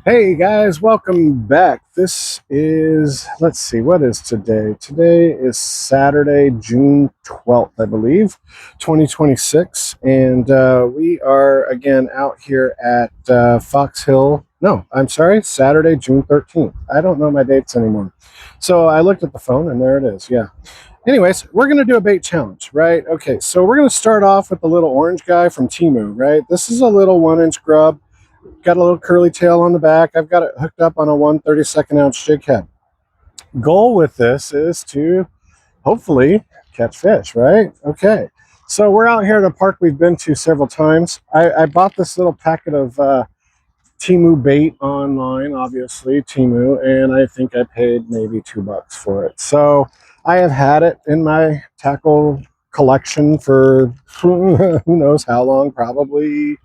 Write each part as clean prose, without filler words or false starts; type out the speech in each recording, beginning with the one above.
Hey guys, welcome back. This is, let's see, what is today? Today is Saturday, June 12th, I believe, 2026. And we are again out here at Fox Hill. No, I'm sorry, Saturday, June 13th. I don't know my dates anymore. So I looked at the phone and there it is. Yeah. Anyways, we're going to do a bait challenge, right? Okay, so we're going to start off with the little orange guy from Temu, right? This is a little 1-inch grub, got a little curly tail on the back. I've got it hooked up on a 1/32 ounce jig head. Goal with this is to hopefully catch fish, right? Okay. So we're out here at a park we've been to several times. I bought this little packet of Temu bait online, obviously Temu, and I think I paid maybe $2 for it. So I have had it in my tackle collection for who knows how long, probably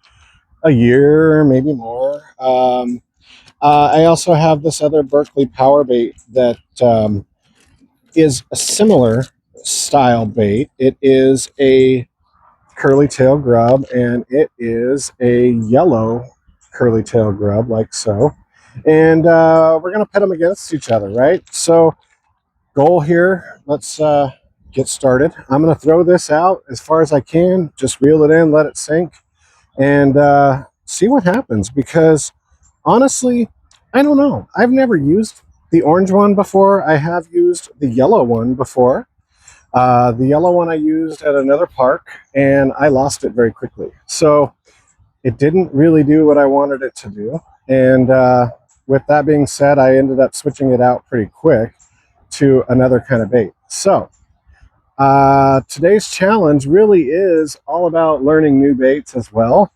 a year, maybe more. I also have this other Berkeley powerbait that is a similar style bait. It is a curly tail grub, and it is a yellow curly tail grub, like so. And we're going to pit them against each other, right? So, goal here, let's get started. I'm going to throw this out as far as I can, just reel it in, let it sink, and see what happens. Because honestly, I don't know. I've never used the orange one before. I have used the yellow one before. The yellow one I used at another park, and I lost it very quickly. So it didn't really do what I wanted it to do. And with that being said, I ended up switching it out pretty quick to another kind of bait. So today's challenge really is all about learning new baits as well.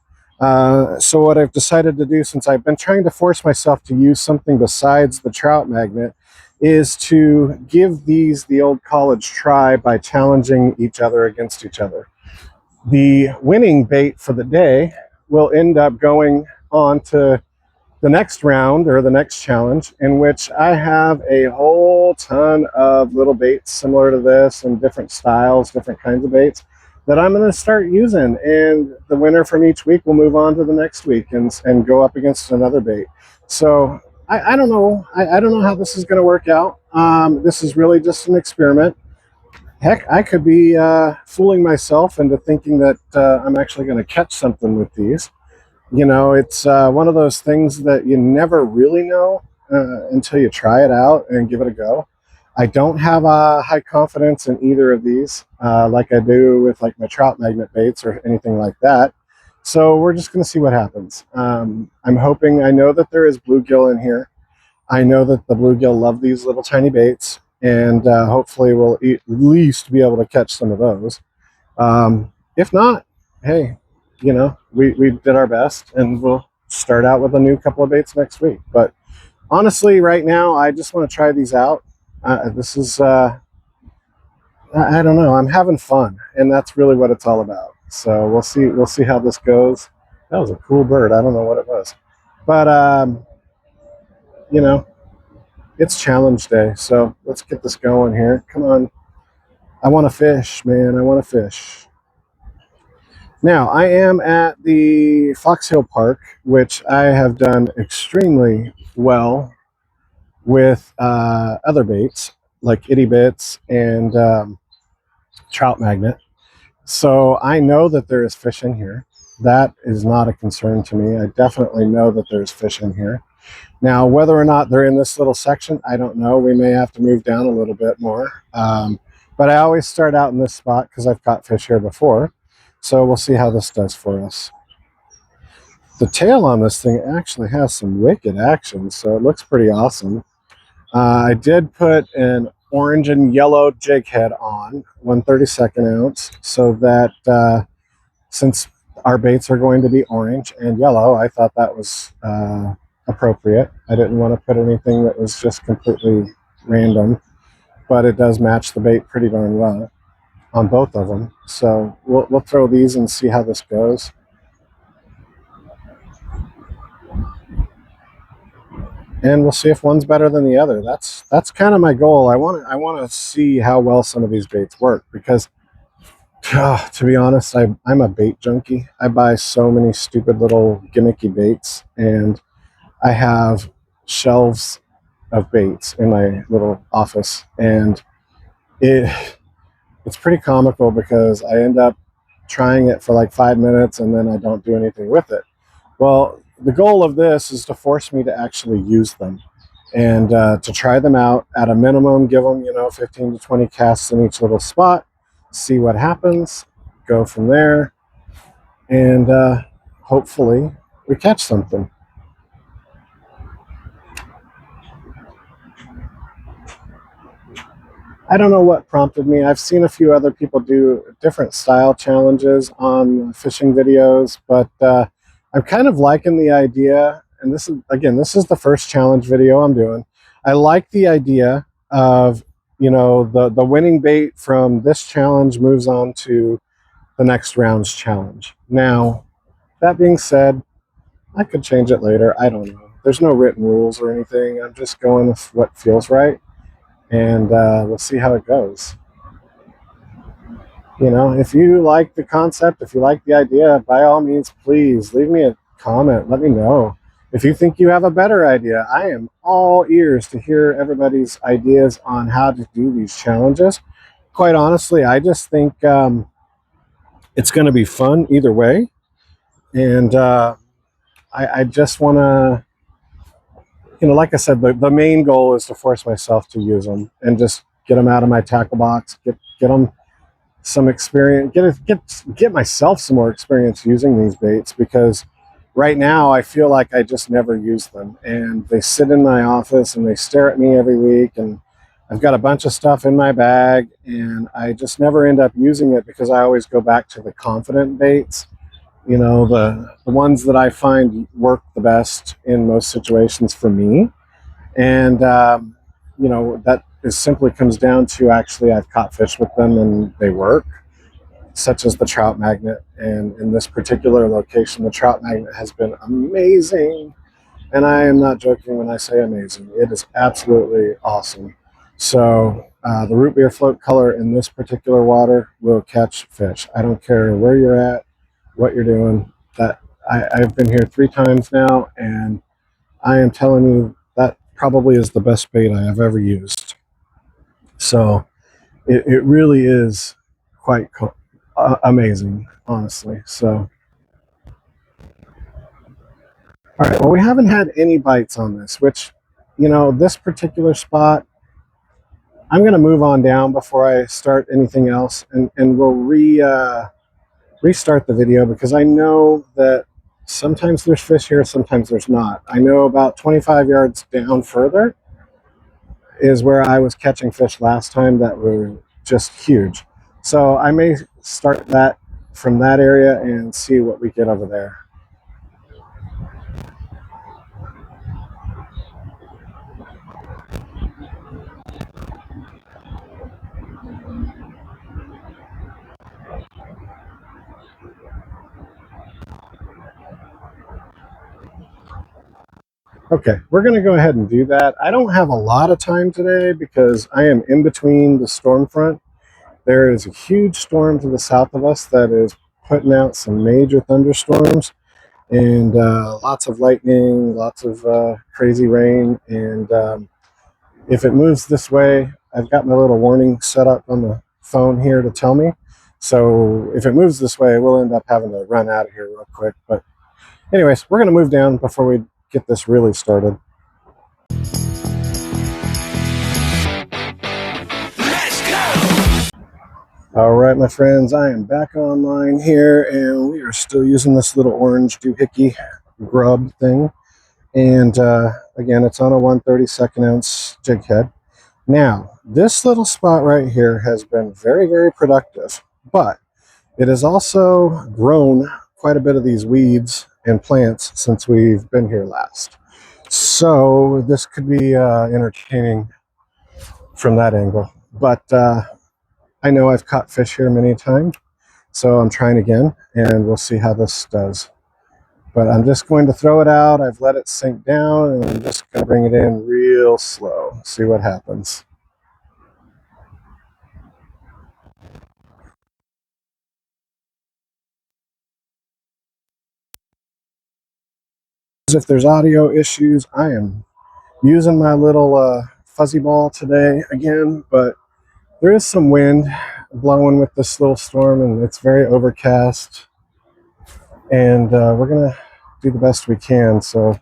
So what I've decided to do, since I've been trying to force myself to use something besides the trout magnet, is to give these the old college try by challenging each other against each other. The winning bait for the day will end up going on to the next round or the next challenge, in which I have a whole ton of little baits similar to this and different styles, different kinds of baits that I'm going to start using. And the winner from each week will move on to the next week and go up against another bait. So I don't know. I don't know how this is going to work out. This is really just an experiment. Heck, I could be fooling myself into thinking that I'm actually going to catch something with these. You know, it's one of those things that you never really know until you try it out and give it a go. I don't have a high confidence in either of these, like I do with like my trout magnet baits or anything like that. So we're just going to see what happens. I'm hoping. I know that there is bluegill in here. I know that the bluegill love these little tiny baits, and hopefully we'll at least be able to catch some of those. If not, hey, you know, we did our best, and we'll start out with a new couple of baits next week. But honestly, right now, I just want to try these out. This is, I don't know, I'm having fun, and that's really what it's all about. So we'll see. We'll see how this goes. That was a cool bird. I don't know what it was, but you know, it's challenge day. So let's get this going here. Come on. I want to fish, man. I want to fish. Now, I am at the Fox Hill Park, which I have done extremely well with other baits like itty bits and trout magnet. So I know that there is fish in here. That is not a concern to me. I definitely know that there's fish in here. Now, whether or not they're in this little section, I don't know. We may have to move down a little bit more. But I always start out in this spot because I've caught fish here before. So we'll see how this does for us. The tail on this thing actually has some wicked action, so it looks pretty awesome. I did put an orange and yellow jig head on, 1/32 ounce, so that since our baits are going to be orange and yellow, I thought that was appropriate. I didn't want to put anything that was just completely random, but it does match the bait pretty darn well on both of them. So we'll throw these and see how this goes. And we'll see if one's better than the other. That's kind of my goal. I want to see how well some of these baits work, because to be honest, I'm a bait junkie. I buy so many stupid little gimmicky baits, and I have shelves of baits in my little office, and it's pretty comical because I end up trying it for like 5 minutes and then I don't do anything with it. Well, the goal of this is to force me to actually use them and to try them out at a minimum, give them, 15 to 20 casts in each little spot, see what happens, go from there, and hopefully we catch something. I don't know what prompted me. I've seen a few other people do different style challenges on fishing videos, but I'm kind of liking the idea. And this is, again, this is the first challenge video I'm doing. I like the idea of, the winning bait from this challenge moves on to the next round's challenge. Now, that being said, I could change it later. I don't know. There's no written rules or anything. I'm just going with what feels right, and we'll see how it goes. If you like the concept, if you like the idea, by all means, please leave me a comment. Let me know. If you think you have a better idea, I am all ears to hear everybody's ideas on how to do these challenges. Quite honestly, I just think it's going to be fun either way. And I just want to, like I said, the main goal is to force myself to use them and just get them out of my tackle box, get them some experience, get myself some more experience using these baits, because right now I feel like I just never use them, and they sit in my office and they stare at me every week, and I've got a bunch of stuff in my bag and I just never end up using it because I always go back to the confident baits, the ones that I find work the best in most situations for me. And that is simply comes down to, actually, I've caught fish with them and they work, such as the trout magnet. And in this particular location, the trout magnet has been amazing. And I am not joking when I say amazing. It is absolutely awesome. So the root beer float color in this particular water will catch fish. I don't care where you're at, what you're doing. I've been here 3 times now, and I am telling you that probably is the best bait I have ever used. So it really is quite amazing, honestly. So, all right. Well, we haven't had any bites on this, which, this particular spot, I'm going to move on down before I start anything else, and we'll restart the video, because I know that sometimes there's fish here, sometimes there's not. I know about 25 yards down further is where I was catching fish last time that were just huge. So I may start that from that area and see what we get over there. Okay, we're going to go ahead and do that. I don't have a lot of time today because I am in between the storm front. There is a huge storm to the south of us that is putting out some major thunderstorms, and lots of lightning, lots of crazy rain. And if it moves this way, I've got my little warning set up on the phone here to tell me. So if it moves this way, we'll end up having to run out of here real quick. But anyways, we're going to move down before we get this really started. All right, my friends, I am back online here, and we are still using this little orange doohickey grub thing. And again, it's on a 1/32 ounce jig head. Now, this little spot right here has been very, very productive, but it has also grown quite a bit of these weeds and plants since we've been here last. So this could be entertaining from that angle. But I know I've caught fish here many times, so I'm trying again, and we'll see how this does. But I'm just going to throw it out. I've let it sink down, and I'm just going to bring it in real slow, see what happens. If there's audio issues, I am using my little fuzzy ball today again, but there is some wind blowing with this little storm, and it's very overcast, and we're gonna do the best we can. So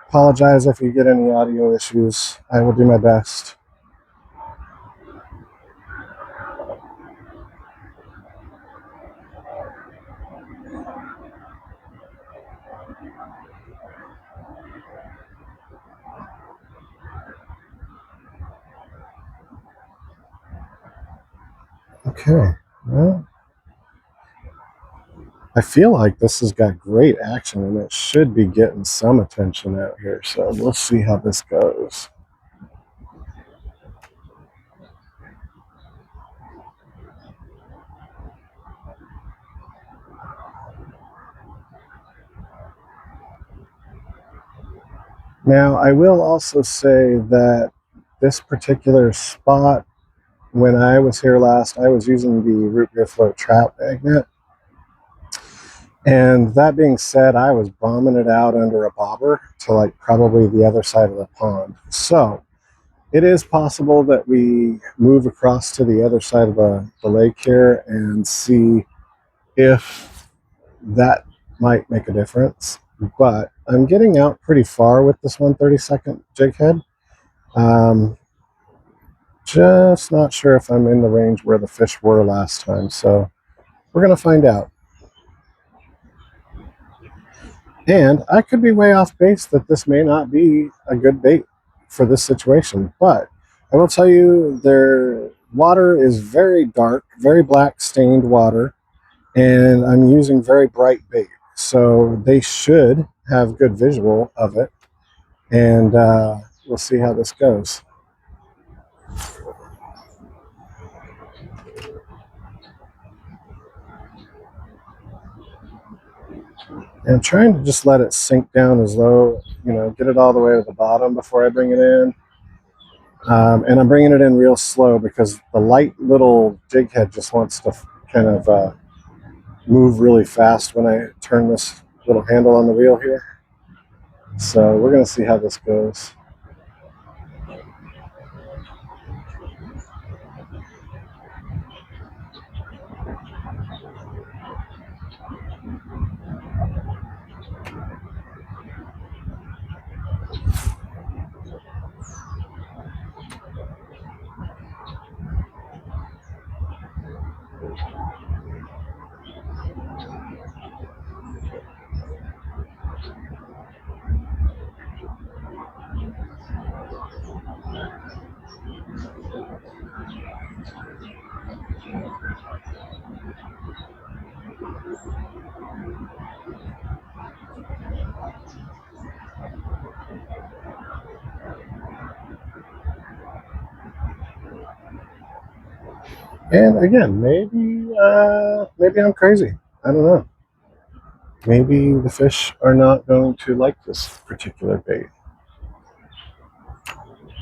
apologize if you get any audio issues. I will do my best. Okay, well, I feel like this has got great action, and it should be getting some attention out here, so we'll see how this goes. Now, I will also say that this particular spot, when I was here last, I was using the root beer float trap magnet. And that being said, I was bombing it out under a bobber to like probably the other side of the pond. So it is possible that we move across to the other side of the lake here and see if that might make a difference. But I'm getting out pretty far with this 1/32 jig head. Just not sure if I'm in the range where the fish were last time. So we're going to find out. And I could be way off base that this may not be a good bait for this situation. But I will tell you, their water is very dark, very black stained water. And I'm using very bright bait. So they should have good visual of it. And we'll see how this goes. And I'm trying to just let it sink down as though, get it all the way to the bottom before I bring it in. And I'm bringing it in real slow because the light little jig head just wants to kind of move really fast when I turn this little handle on the wheel here. So we're going to see how this goes. And again, maybe I'm crazy. I don't know. Maybe the fish are not going to like this particular bait.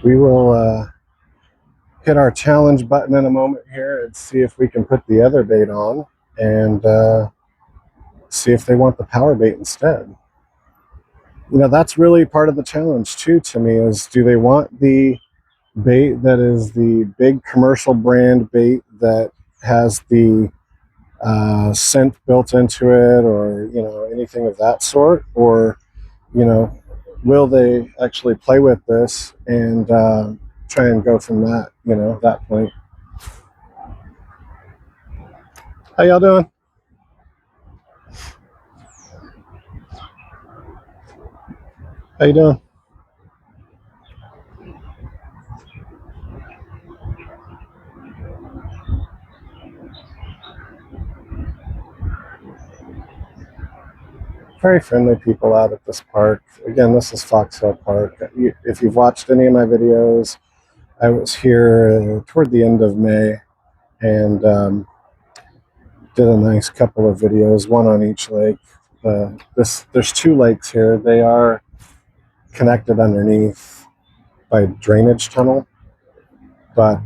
We will hit our challenge button in a moment here and see if we can put the other bait on and see if they want the power bait instead. That's really part of the challenge too to me, is do they want the bait that is the big commercial brand bait that has the scent built into it, or anything of that sort, or will they actually play with this and try and go from that point. How y'all doing? How you doing? Very friendly people out at this park. Again, this is Fox Hill Park. If you've watched any of my videos, I was here toward the end of May and did a nice couple of videos, one on each lake. There's two lakes here. They are connected underneath by a drainage tunnel, but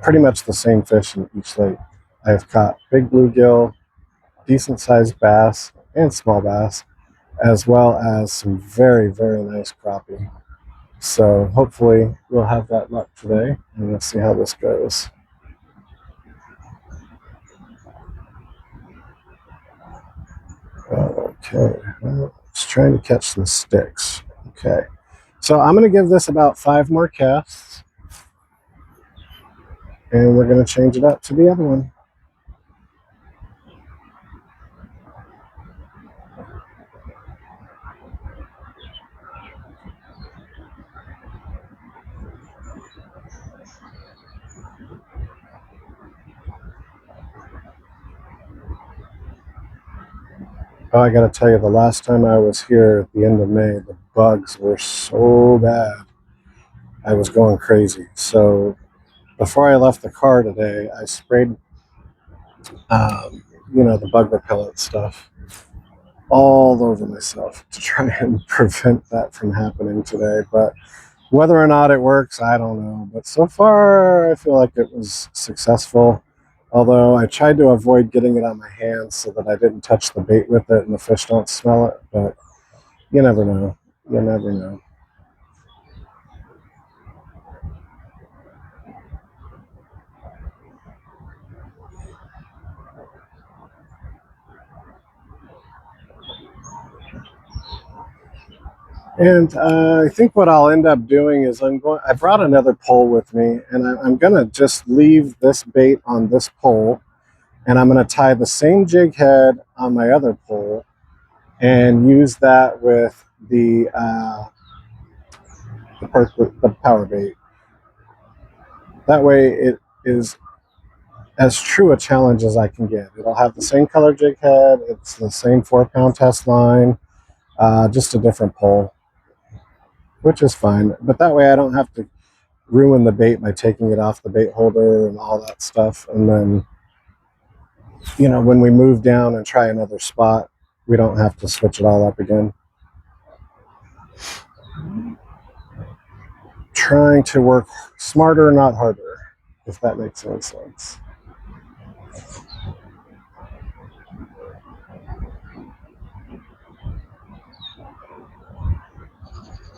pretty much the same fish in each lake. I've caught big bluegill, decent sized bass, and small bass, as well as some very, very nice crappie. So hopefully we'll have that luck today, and we'll see how this goes. Okay, well, just trying to catch some sticks. Okay, so I'm going to give this about 5 more casts, and we're going to change it up to the other one. Oh, I got to tell you, the last time I was here at the end of May, the bugs were so bad. I was going crazy. So before I left the car today, I sprayed, the bug repellent stuff all over myself to try and prevent that from happening today. But whether or not it works, I don't know. But so far, I feel like it was successful. Although I tried to avoid getting it on my hands so that I didn't touch the bait with it and the fish don't smell it. But you never know. You never know. And I think what I'll end up doing is I brought another pole with me, and I'm going to just leave this bait on this pole, and I'm going to tie the same jig head on my other pole and use that with the power bait. That way it is as true a challenge as I can get. It'll have the same color jig head, it's the same 4-pound test line, just a different pole, which is fine. But that way I don't have to ruin the bait by taking it off the bait holder and all that stuff. And then, when we move down and try another spot, we don't have to switch it all up again. Trying to work smarter, not harder, if that makes any sense.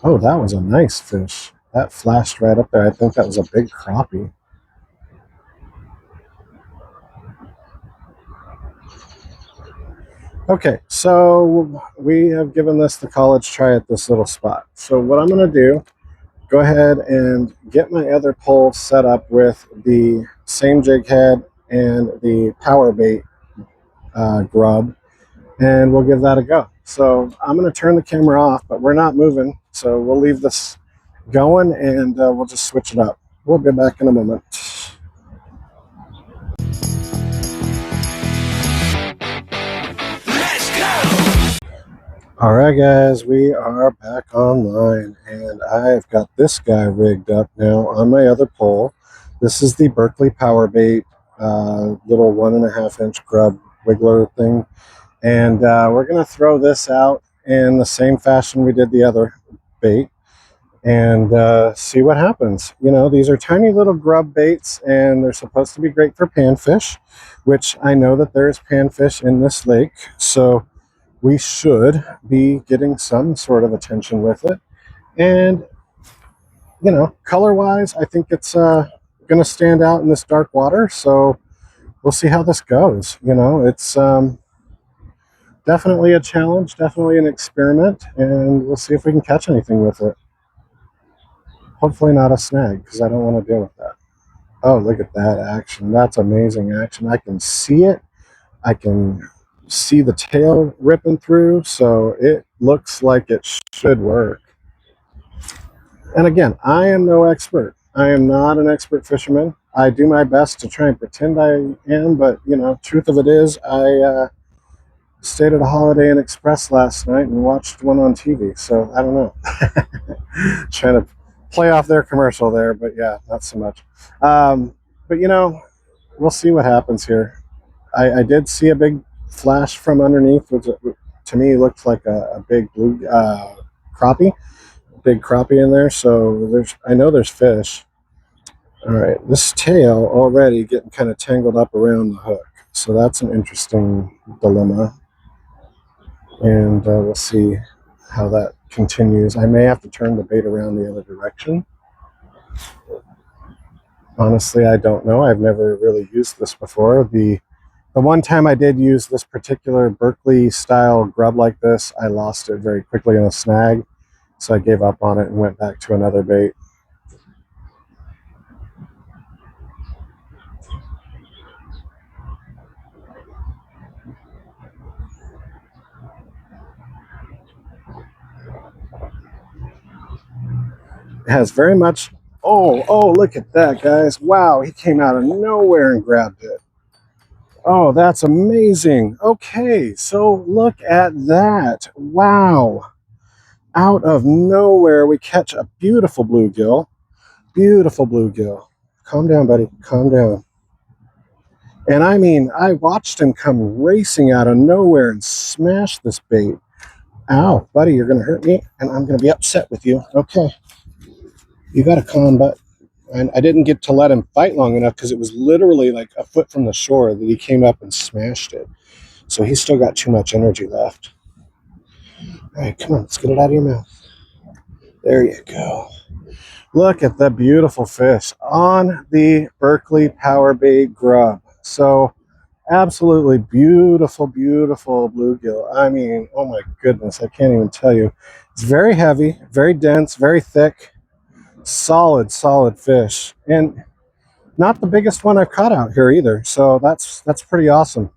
Oh, that was a nice fish. That flashed right up there. I think that was a big crappie. Okay, so we have given this the college try at this little spot. So what I'm going to do, go ahead and get my other pole set up with the same jig head and the power bait grub, and we'll give that a go. So I'm going to turn the camera off, but we're not moving, so we'll leave this going, and we'll just switch it up. We'll be back in a moment. All right, guys, we are back online, and I've got this guy rigged up now on my other pole. This is the Berkeley power bait, little 1.5-inch grub wiggler thing, and we're going to throw this out in the same fashion we did the other bait, and see what happens. These are tiny little grub baits, and they're supposed to be great for panfish, which I know that there's panfish in this lake, so we should be getting some sort of attention with it. And, color wise, I think it's going to stand out in this dark water. So we'll see how this goes. It's definitely a challenge, definitely an experiment, and we'll see if we can catch anything with it. Hopefully not a snag, because I don't want to deal with that. Oh, look at that action. That's amazing action. I can see it. I can see the tail ripping through, so it looks like it should work. And again, I am no expert. I am not an expert fisherman. I do my best to try and pretend I am, but truth of it is, I stayed at a Holiday Inn Express last night and watched one on TV, so I don't know. Trying to play off their commercial there, but yeah, not so much. But we'll see what happens here. I did see a big flash from underneath, which to me looked like a big blue crappie, big crappie in there. So I know there's fish. All right, this tail already getting kind of tangled up around the hook. So that's an interesting dilemma. and we'll see how that continues. I may have to turn the bait around the other direction. Honestly, I don't know. I've never really used this before. The one time I did use this particular Berkeley style grub like this, I lost it very quickly in a snag, so I gave up on it and went back to another bait. It has very much, oh, look at that, guys. Wow, he came out of nowhere and grabbed it. Oh, that's amazing. Okay, so look at that. Wow. Out of nowhere, we catch a beautiful bluegill. Beautiful bluegill. Calm down, buddy. Calm down. And I mean, I watched him come racing out of nowhere and smash this bait. Ow, buddy, you're going to hurt me, and I'm going to be upset with you. Okay. You got to calm, but I didn't get to let him fight long enough because it was literally like a foot from the shore that he came up and smashed it. So he's still got too much energy left. All right, come on, let's get it out of your mouth. There you go. Look at the beautiful fish on the Berkeley powerbait grub. So absolutely beautiful, beautiful bluegill. I mean, oh my goodness, I can't even tell you. It's very heavy, very dense, very thick, solid fish. And not the biggest one I've caught out here either. So that's pretty awesome.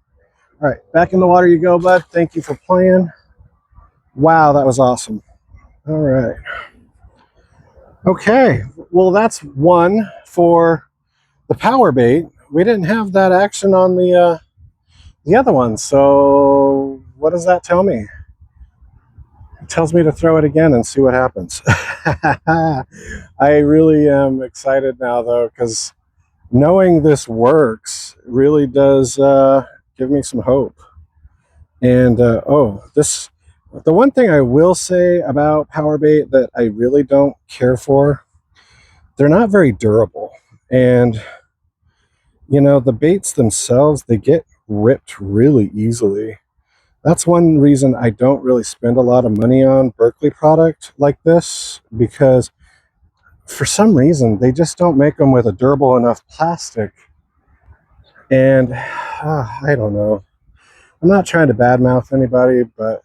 All right, back in the water you go, bud. Thank you for playing. Wow, that was awesome. All right. Okay, well, that's one for the power bait. We didn't have that action on the other one. So what does that tell me? It tells me to throw it again and see what happens. I really am excited now, though, because knowing this works really does give me some hope. And the one thing I will say about power bait that I really don't care for, they're not very durable. And you know, the baits themselves, they get ripped really easily. That's one reason I don't really spend a lot of money on Berkeley product like this, because for some reason they just don't make them with a durable enough plastic. And I don't know. I'm not trying to badmouth anybody, but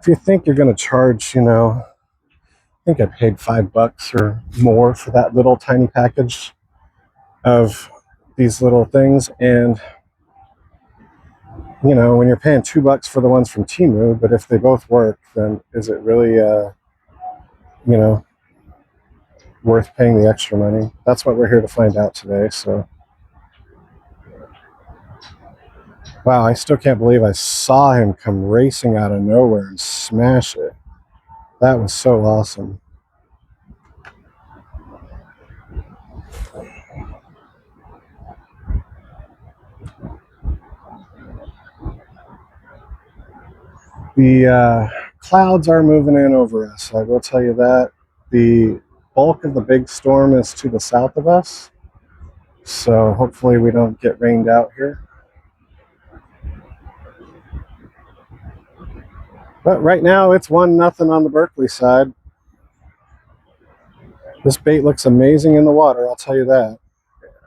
if you think you're going to charge, you know, I think I paid $5 or more for that little tiny package of these little things. And you know, when you're paying $2 for the ones from Temu, but if they both work, then is it really, you know, worth paying the extra money? That's what we're here to find out today. So, wow, I still can't believe I saw him come racing out of nowhere and smash it. That was so awesome. The clouds are moving in over us. I will tell you that. The bulk of the big storm is to the south of us. So hopefully we don't get rained out here. But right now it's 1-0 on the Berkeley side. This bait looks amazing in the water, I'll tell you that.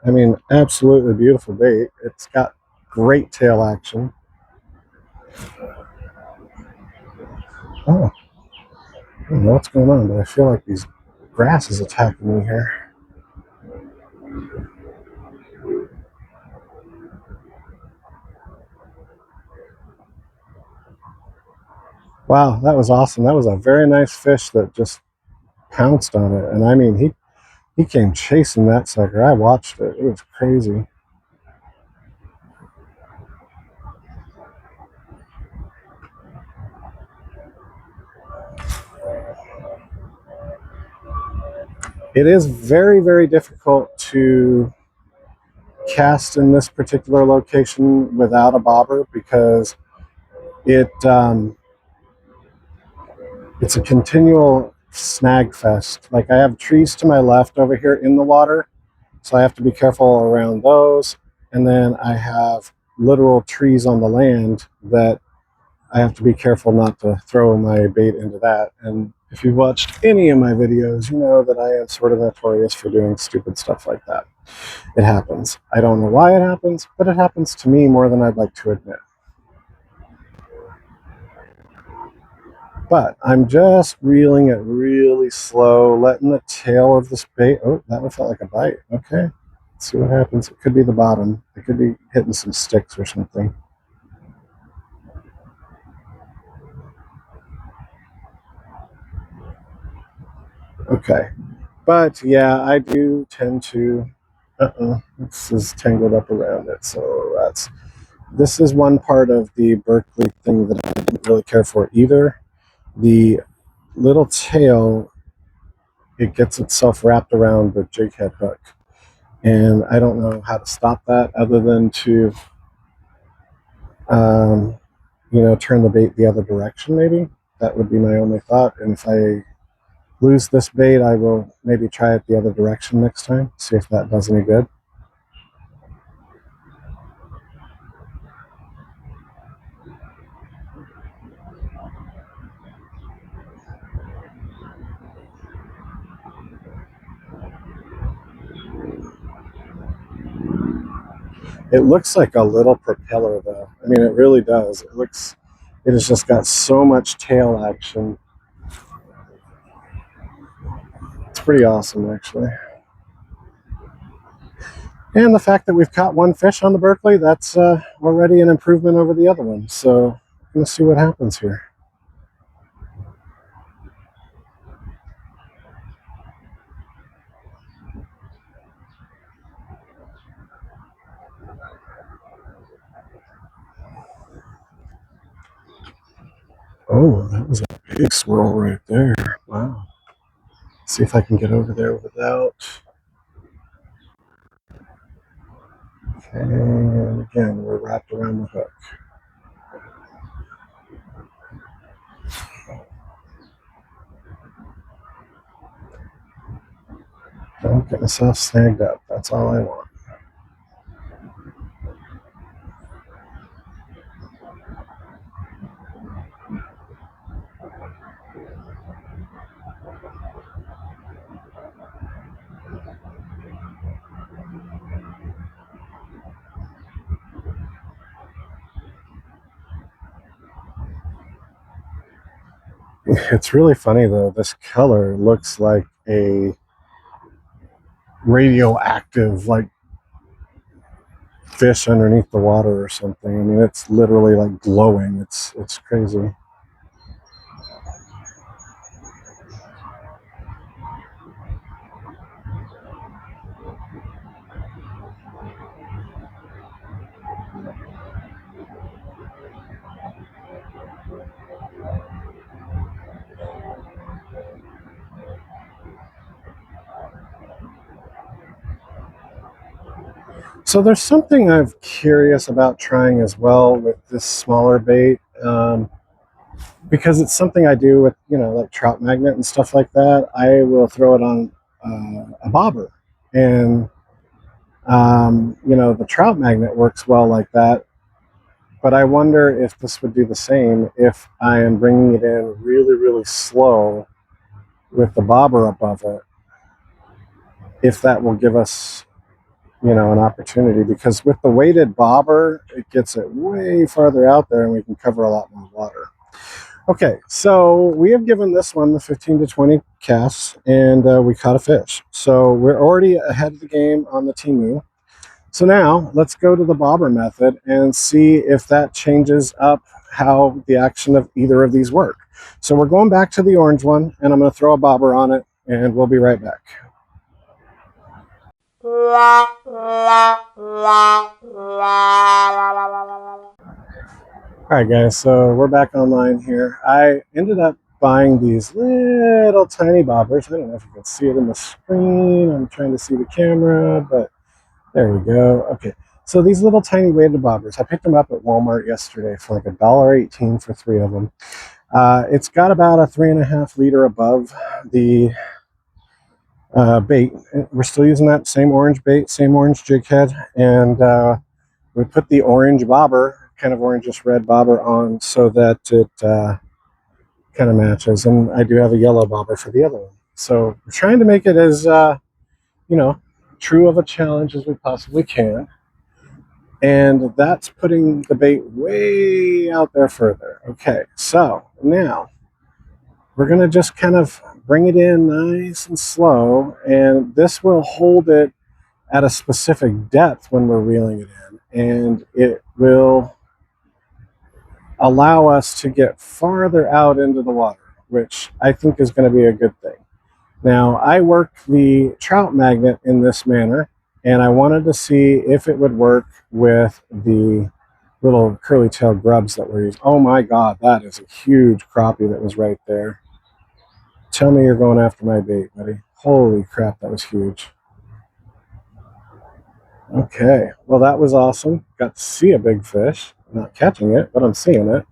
I mean, absolutely beautiful bait. It's got great tail action. Oh, I don't know what's going on, but I feel like these grass is attacking me here. Wow, that was awesome. That was a very nice fish that just pounced on it. And I mean, he came chasing that sucker. I watched it. It was crazy. It is very, very difficult to cast in this particular location without a bobber because it's a continual snag fest. Like I have trees to my left over here in the water, so I have to be careful around those. And then I have literal trees on the land that I have to be careful not to throw my bait into that. And if you've watched any of my videos, you know that I am sort of notorious for doing stupid stuff like that. It happens. I don't know why it happens, but it happens to me more than I'd like to admit. But I'm just reeling it really slow, letting the tail of this bait. Oh, that one felt like a bite. Okay. Let's see what happens. It could be the bottom. It could be hitting some sticks or something. Okay. But yeah, I do tend to. This is tangled up around it. So this is one part of the Berkeley thing that I didn't really care for either. The little tail, it gets itself wrapped around the jig head hook. And I don't know how to stop that other than to, um, turn the bait the other direction maybe. That would be my only thought. And if I lose this bait, I will maybe try it the other direction next time, see if that does any good. It looks like a little propeller though. I mean, it really does. It has just got so much tail action. It's pretty awesome actually. And the fact that we've caught one fish on the Berkeley, that's already an improvement over the other one. So I'm gonna see what happens here. Oh, that was a big swirl right there. Wow. Let's see if I can get over there without. Okay, and again, we're wrapped around the hook. Don't get myself snagged up. That's all I want. It's really funny though. This color looks like a radioactive, like fish underneath the water or something. I mean, it's literally like glowing. It's crazy. So there's something I'm curious about trying as well with this smaller bait, because it's something I do with, like trout magnet and stuff like that. I will throw it on a bobber, and the trout magnet works well like that. But I wonder if this would do the same if I am bringing it in really, really slow with the bobber above it. If that will give us an opportunity, because with the weighted bobber, it gets it way farther out there and we can cover a lot more water. Okay, so we have given this one the 15 to 20 casts and we caught a fish. So we're already ahead of the game on the Temu. So now let's go to the bobber method and see if that changes up how the action of either of these work. So we're going back to the orange one and I'm going to throw a bobber on it and we'll be right back. All right, guys, so we're back online here. I ended up buying these little tiny bobbers. I don't know if you can see it in the screen. I'm trying to see the camera, but there we go. Okay, so these little tiny weighted bobbers, I picked them up at Walmart yesterday for like $1.18 for 3 of them. It's got about a 3.5 liter above the bait. We're still using that same orange bait, same orange jig head, and we put the orange bobber kind of orangish red bobber on so that it kind of matches. And I do have a yellow bobber for the other one. So we're trying to make it as, you know, true of a challenge as we possibly can. And that's putting the bait way out there further. Okay, so now we're going to just kind of bring it in nice and slow, and this will hold it at a specific depth when we're reeling it in, and it will allow us to get farther out into the water, which I think is going to be a good thing. Now, I worked the trout magnet in this manner, and I wanted to see if it would work with the little curly tail grubs that we're using. Oh my God, that is a huge crappie that was right there. Tell me you're going after my bait, buddy. Holy crap, that was huge. Okay, well, that was awesome. Got to see a big fish. I'm not catching it, but I'm seeing it.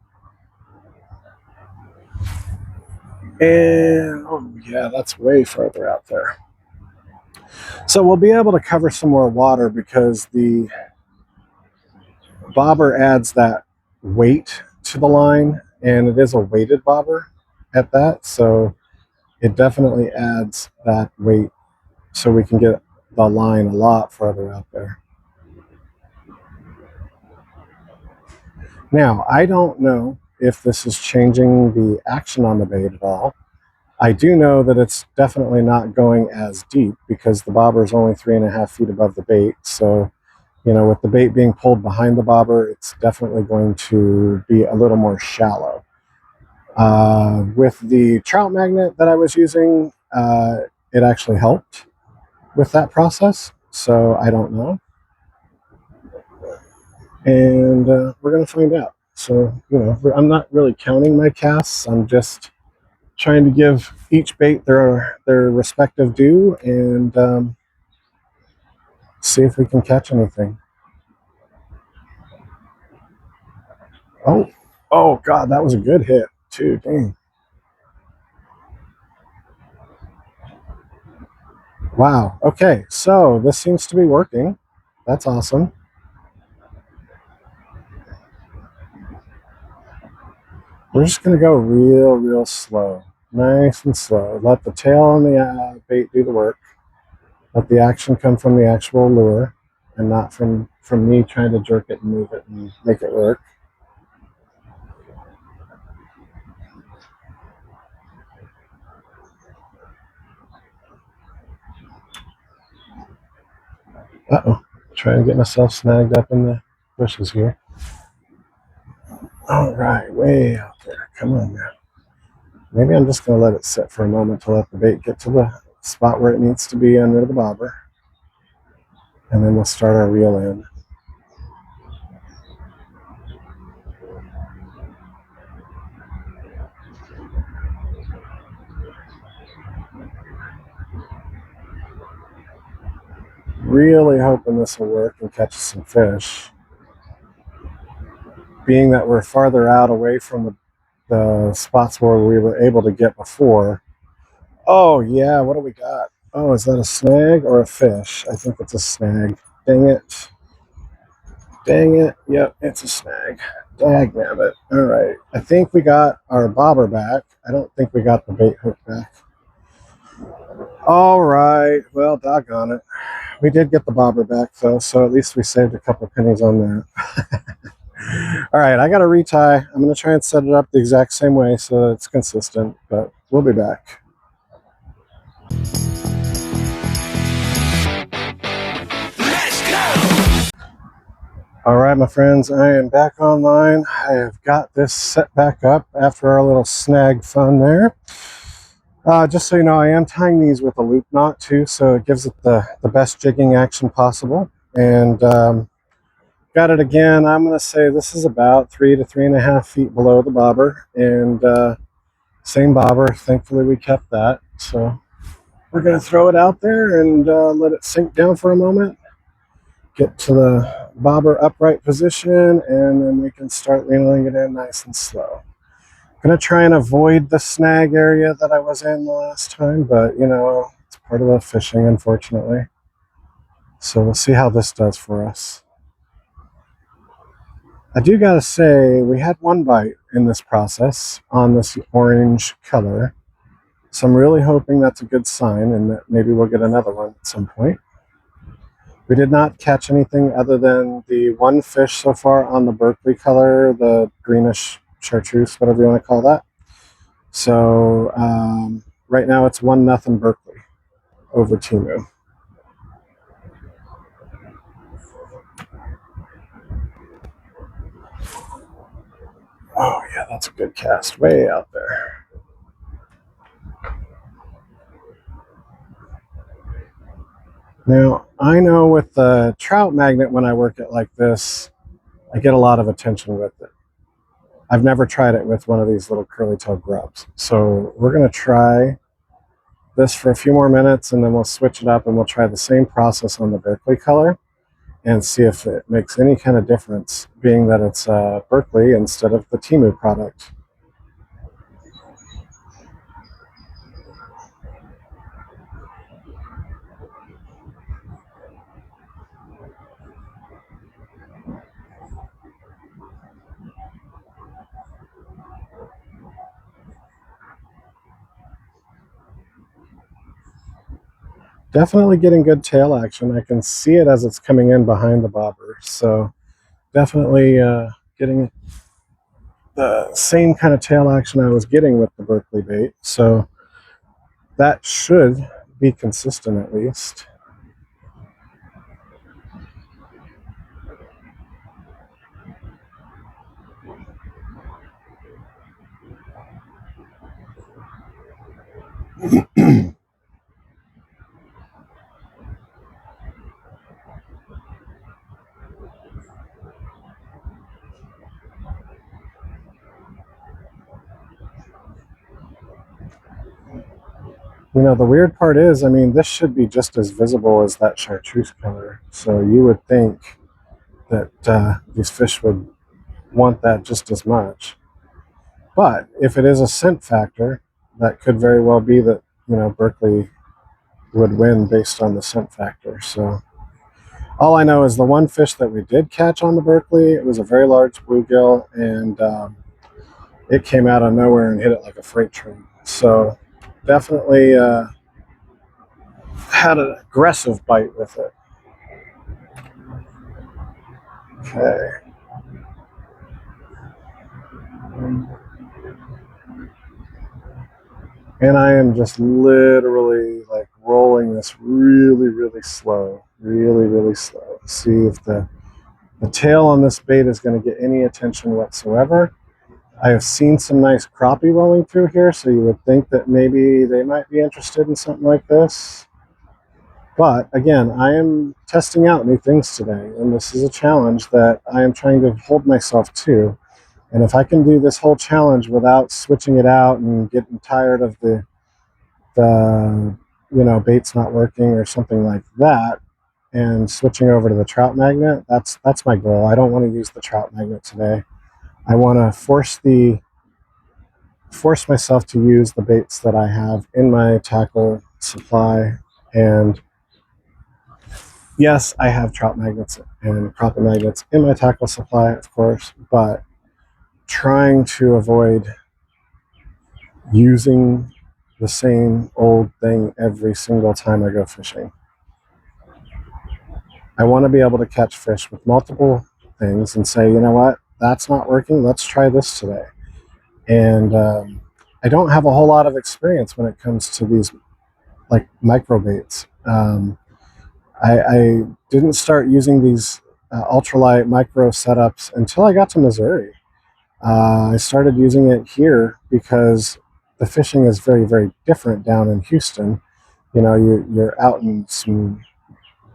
And, oh yeah, that's way further out there. So we'll be able to cover some more water because the bobber adds that weight to the line, and it is a weighted bobber at that. So it definitely adds that weight so we can get the line a lot further out there. Now, I don't know if this is changing the action on the bait at all. I do know that it's definitely not going as deep because the bobber is only 3.5 feet above the bait. So, you know, with the bait being pulled behind the bobber, it's definitely going to be a little more shallow. With the trout magnet that I was using, it actually helped with that process. So I don't know. And we're going to find out. So, you know, I'm not really counting my casts. I'm just trying to give each bait their respective due and see if we can catch anything. Oh God, that was a good hit too. Dang. Wow. Okay, so this seems to be working. That's awesome. We're just going to go real slow, nice and slow. Let the tail on the bait do the work. Let the action come from the actual lure and not from me trying to jerk it and move it and make it work. Uh-oh. Trying to get myself snagged up in the bushes here. All right, way out there. Come on now. Maybe I'm just going to let it sit for a moment to let the bait get to the spot where it needs to be under the bobber. And then we'll start our reel in. Really hoping this will work and catch some fish. Being that we're farther out away from the spots where we were able to get before. Oh yeah, what do we got? Oh, is that a snag or a fish? I think it's a snag. Dang it. Dang it. Yep, it's a snag. Dagnabbit. All right. I think we got our bobber back. I don't think we got the bait hook back. All right. Well, doggone it. We did get the bobber back, though, so at least we saved a couple pennies on that. All right, I got to retie. I'm going to try and set it up the exact same way so it's consistent, but we'll be back. All right, my friends, I am back online. I have got this set back up after our little snag fun there. Just so you know, I am tying these with a loop knot too, so it gives it the best jigging action possible. And got it again. I'm going to say this is about 3 to 3.5 feet below the bobber, and same bobber. Thankfully, we kept that. So we're going to throw it out there and let it sink down for a moment. Get to the bobber upright position, and then we can start reeling it in nice and slow. I'm going to try and avoid the snag area that I was in the last time, but you know, it's part of the fishing, unfortunately. So we'll see how this does for us. I do gotta say, we had one bite in this process on this orange color. So I'm really hoping that's a good sign and that maybe we'll get another one at some point. We did not catch anything other than the one fish so far on the Berkeley color, the greenish chartreuse, whatever you want to call that. So right now it's 1-0 Berkeley over Temu. Oh yeah, that's a good cast, way out there. Now, I know with the trout magnet, when I work it like this, I get a lot of attention with it. I've never tried it with one of these little curly tail grubs. So we're going to try this for a few more minutes and then we'll switch it up and we'll try the same process on the Berkeley color and see if it makes any kind of difference, being that it's Berkeley instead of the Temu product. Definitely getting good tail action. I can see it as it's coming in behind the bobber. So definitely getting the same kind of tail action I was getting with the Berkeley bait. So that should be consistent at least. You know, the weird part is, I mean, this should be just as visible as that chartreuse color. So you would think that these fish would want that just as much. But if it is a scent factor, that could very well be that, you know, Berkeley would win based on the scent factor. So all I know is the one fish that we did catch on the Berkeley, it was a very large bluegill, and it came out of nowhere and hit it like a freight train. So definitely had an aggressive bite with it. Okay. And I am just literally like rolling this really, really slow, really slow. See if the tail on this bait is going to get any attention whatsoever. I have seen some nice crappie rolling through here, so you would think that maybe they might be interested in something like this. But again, I am testing out new things today, and this is a challenge that I am trying to hold myself to. And if I can do this whole challenge without switching it out and getting tired of the bait's not working or something like that, and switching over to the trout magnet, that's my goal. I don't want to use the trout magnet today. I want to force myself to use the baits that I have in my tackle supply. And yes, I have trout magnets and crappie magnets in my tackle supply, of course, but trying to avoid using the same old thing every single time I go fishing. I want to be able to catch fish with multiple things and say, you know what, that's not working. Let's try this today. And I don't have a whole lot of experience when it comes to these like micro baits. I didn't start using these ultralight micro setups until I got to Missouri. I started using it here because the fishing is very different down in Houston. You know, you're out in some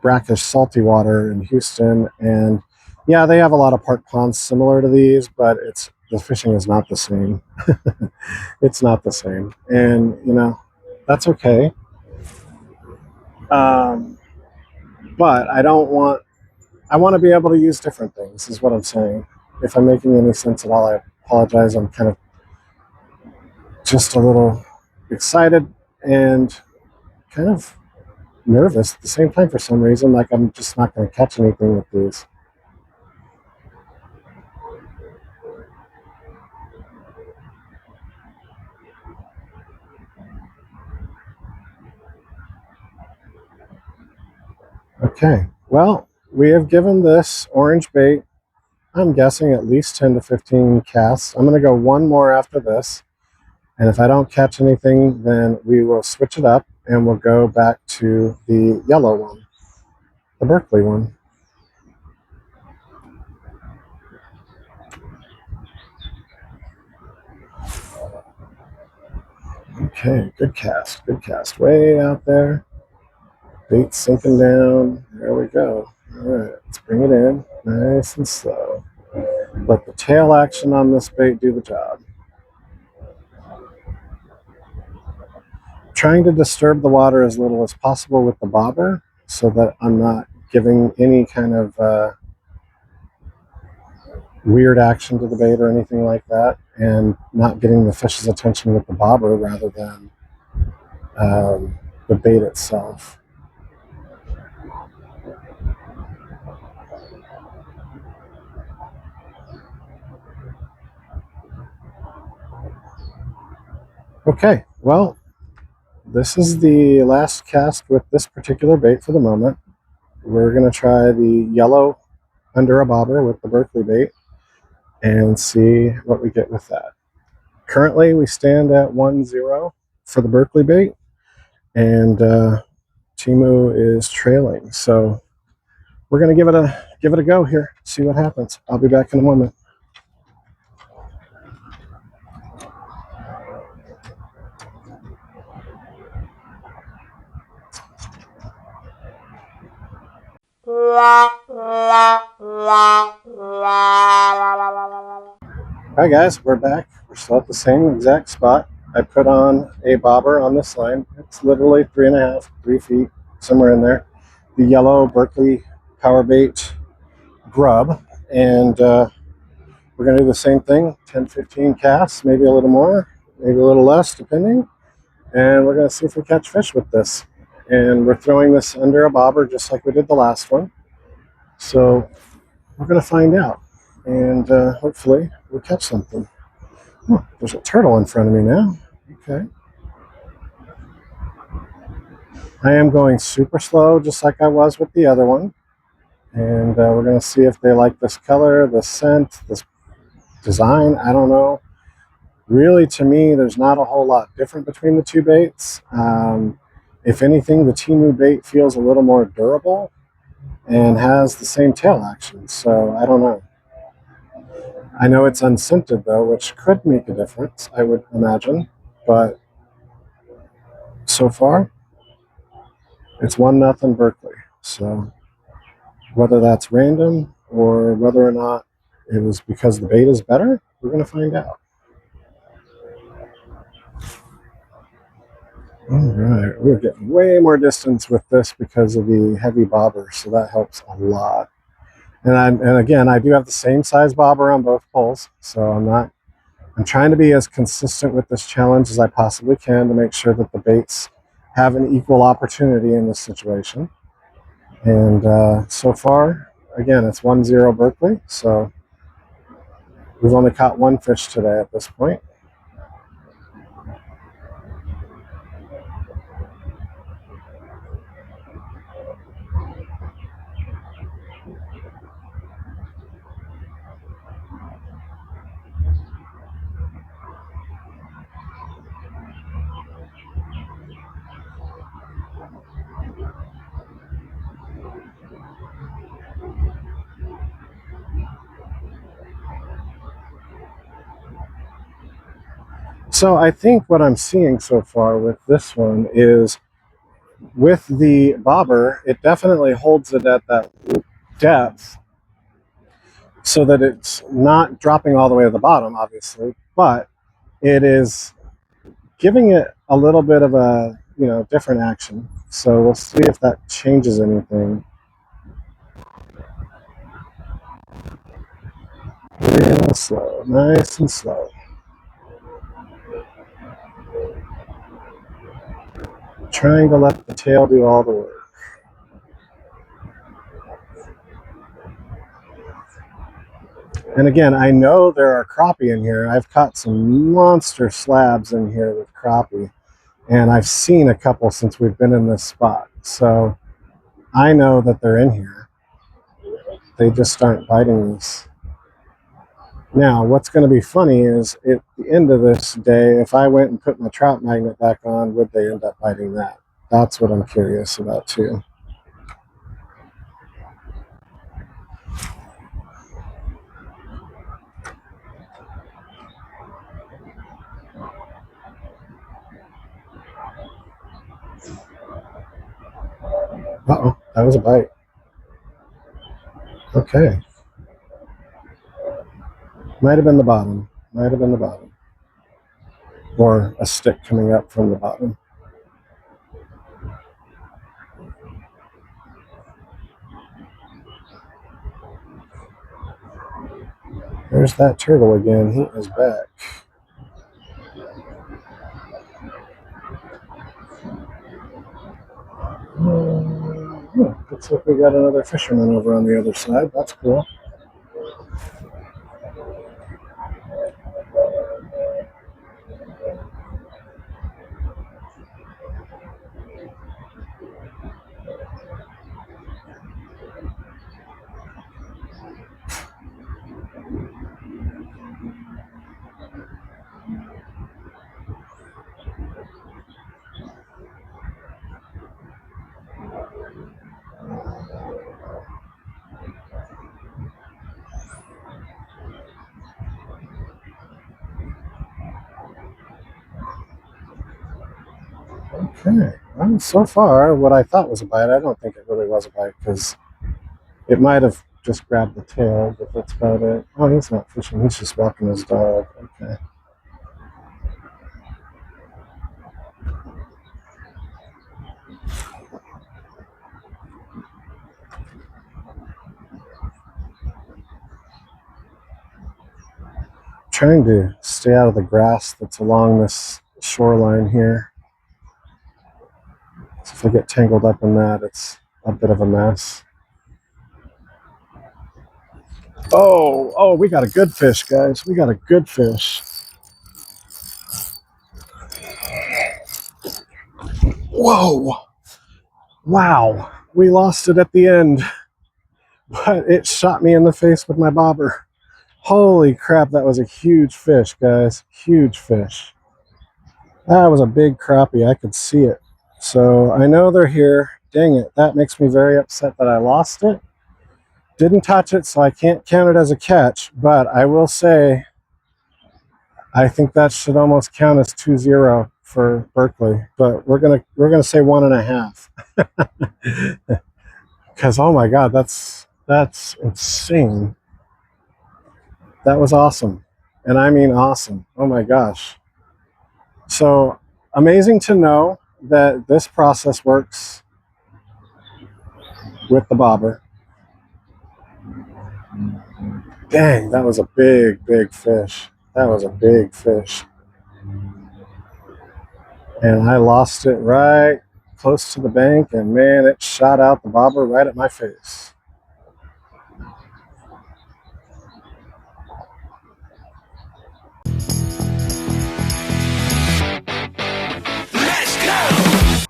brackish salty water in Houston, and yeah, they have a lot of park ponds similar to these, but the fishing is not the same. It's not the same, and you know, that's okay. Um, but I want to be able to use different things, is what I'm saying. If I'm making any sense at all, I apologize. I'm kind of just a little excited and kind of nervous at the same time for some reason. Like I'm just not going to catch anything with these. Okay, well, we have given this orange bait, I'm guessing at least 10 to 15 casts. I'm going to go one more after this. And if I don't catch anything, then we will switch it up and we'll go back to the yellow one, the Berkeley one. Okay, good cast, way out there. Bait sinking down. There we go. All right, let's bring it in nice and slow. Let the tail action on this bait do the job. Trying to disturb the water as little as possible with the bobber so that I'm not giving any kind of weird action to the bait or anything like that, and not getting the fish's attention with the bobber rather than the bait itself. Okay, well, this is the last cast with this particular bait for the moment. We're going to try the yellow under a bobber with the Berkeley bait and see what we get with that. Currently, we stand at 1-0 for the Berkeley bait, and Temu is trailing. So we're going to give it a go here, see what happens. I'll be back in a moment. Hi guys, we're back. We're still at the same exact spot. I put on a bobber on this line. It's literally 3.5, 3 feet, somewhere in there. The yellow Berkeley powerbait Grub, and we're going to do the same thing, 10, 15 casts, maybe a little more, maybe a little less, depending. And we're going to see if we catch fish with this. And we're throwing this under a bobber just like we did the last one. So we're going to find out. And hopefully we'll catch something. Oh, there's a turtle in front of me now. Okay. I am going super slow, just like I was with the other one. And we're going to see if they like this color, this scent, this design. I don't know. Really, to me, there's not a whole lot different between the two baits. If anything, the Temu bait feels a little more durable and has the same tail action. So I don't know. I know it's unscented though, which could make a difference, I would imagine. But so far, it's 1-0 Berkeley. So whether that's random or whether or not it was because the bait is better, we're going to find out. All right, we're getting way more distance with this because of the heavy bobber, so that helps a lot. And again, I do have the same size bobber on both poles, so I'm trying to be as consistent with this challenge as I possibly can to make sure that the baits have an equal opportunity in this situation. And so far, again, it's 1-0 Berkeley, so we've only caught one fish today at this point. So I think what I'm seeing so far with this one is with the bobber, it definitely holds it at that depth so that it's not dropping all the way to the bottom, obviously, but it is giving it a little bit of a, different action. So we'll see if that changes anything. Real slow, nice and slow. Trying to let the tail do all the work. And again, I know there are crappie in here. I've caught some monster slabs in here with crappie. And I've seen a couple since we've been in this spot. So I know that they're in here. They just aren't biting these. Now, what's going to be funny is at the end of this day, if I went and put my trout magnet back on, would they end up biting that? That's what I'm curious about too. Uh-oh, that was a bite. Okay. Might have been the bottom. Might have been the bottom. Or a stick coming up from the bottom. There's that turtle again. He is back. Looks like we got another fisherman over on the other side. That's cool. Okay. Well, so far, what I thought was a bite, I don't think it really was a bite because it might have just grabbed the tail, but that's about it. Oh, he's not fishing. He's just walking his dog. Okay. Trying to stay out of the grass that's along this shoreline here. So if I get tangled up in that, it's a bit of a mess. Oh, we got a good fish, guys. We got a good fish. Whoa. Wow. We lost it at the end, but it shot me in the face with my bobber. Holy crap, that was a huge fish, guys. Huge fish. That was a big crappie. I could see it. So I know they're here. Dang it. That makes me very upset that I lost it. Didn't touch it, so I can't count it as a catch, but I will say I think that should almost count as 2-0 for Berkeley. But we're gonna say 1.5. Because oh my god, that's insane. That was awesome. And I mean awesome. Oh my gosh. So amazing to know that this process works with the bobber. Dang, that was a big fish. That was a big fish. And I lost it right close to the bank, and man, it shot out the bobber right at my face. Let's go!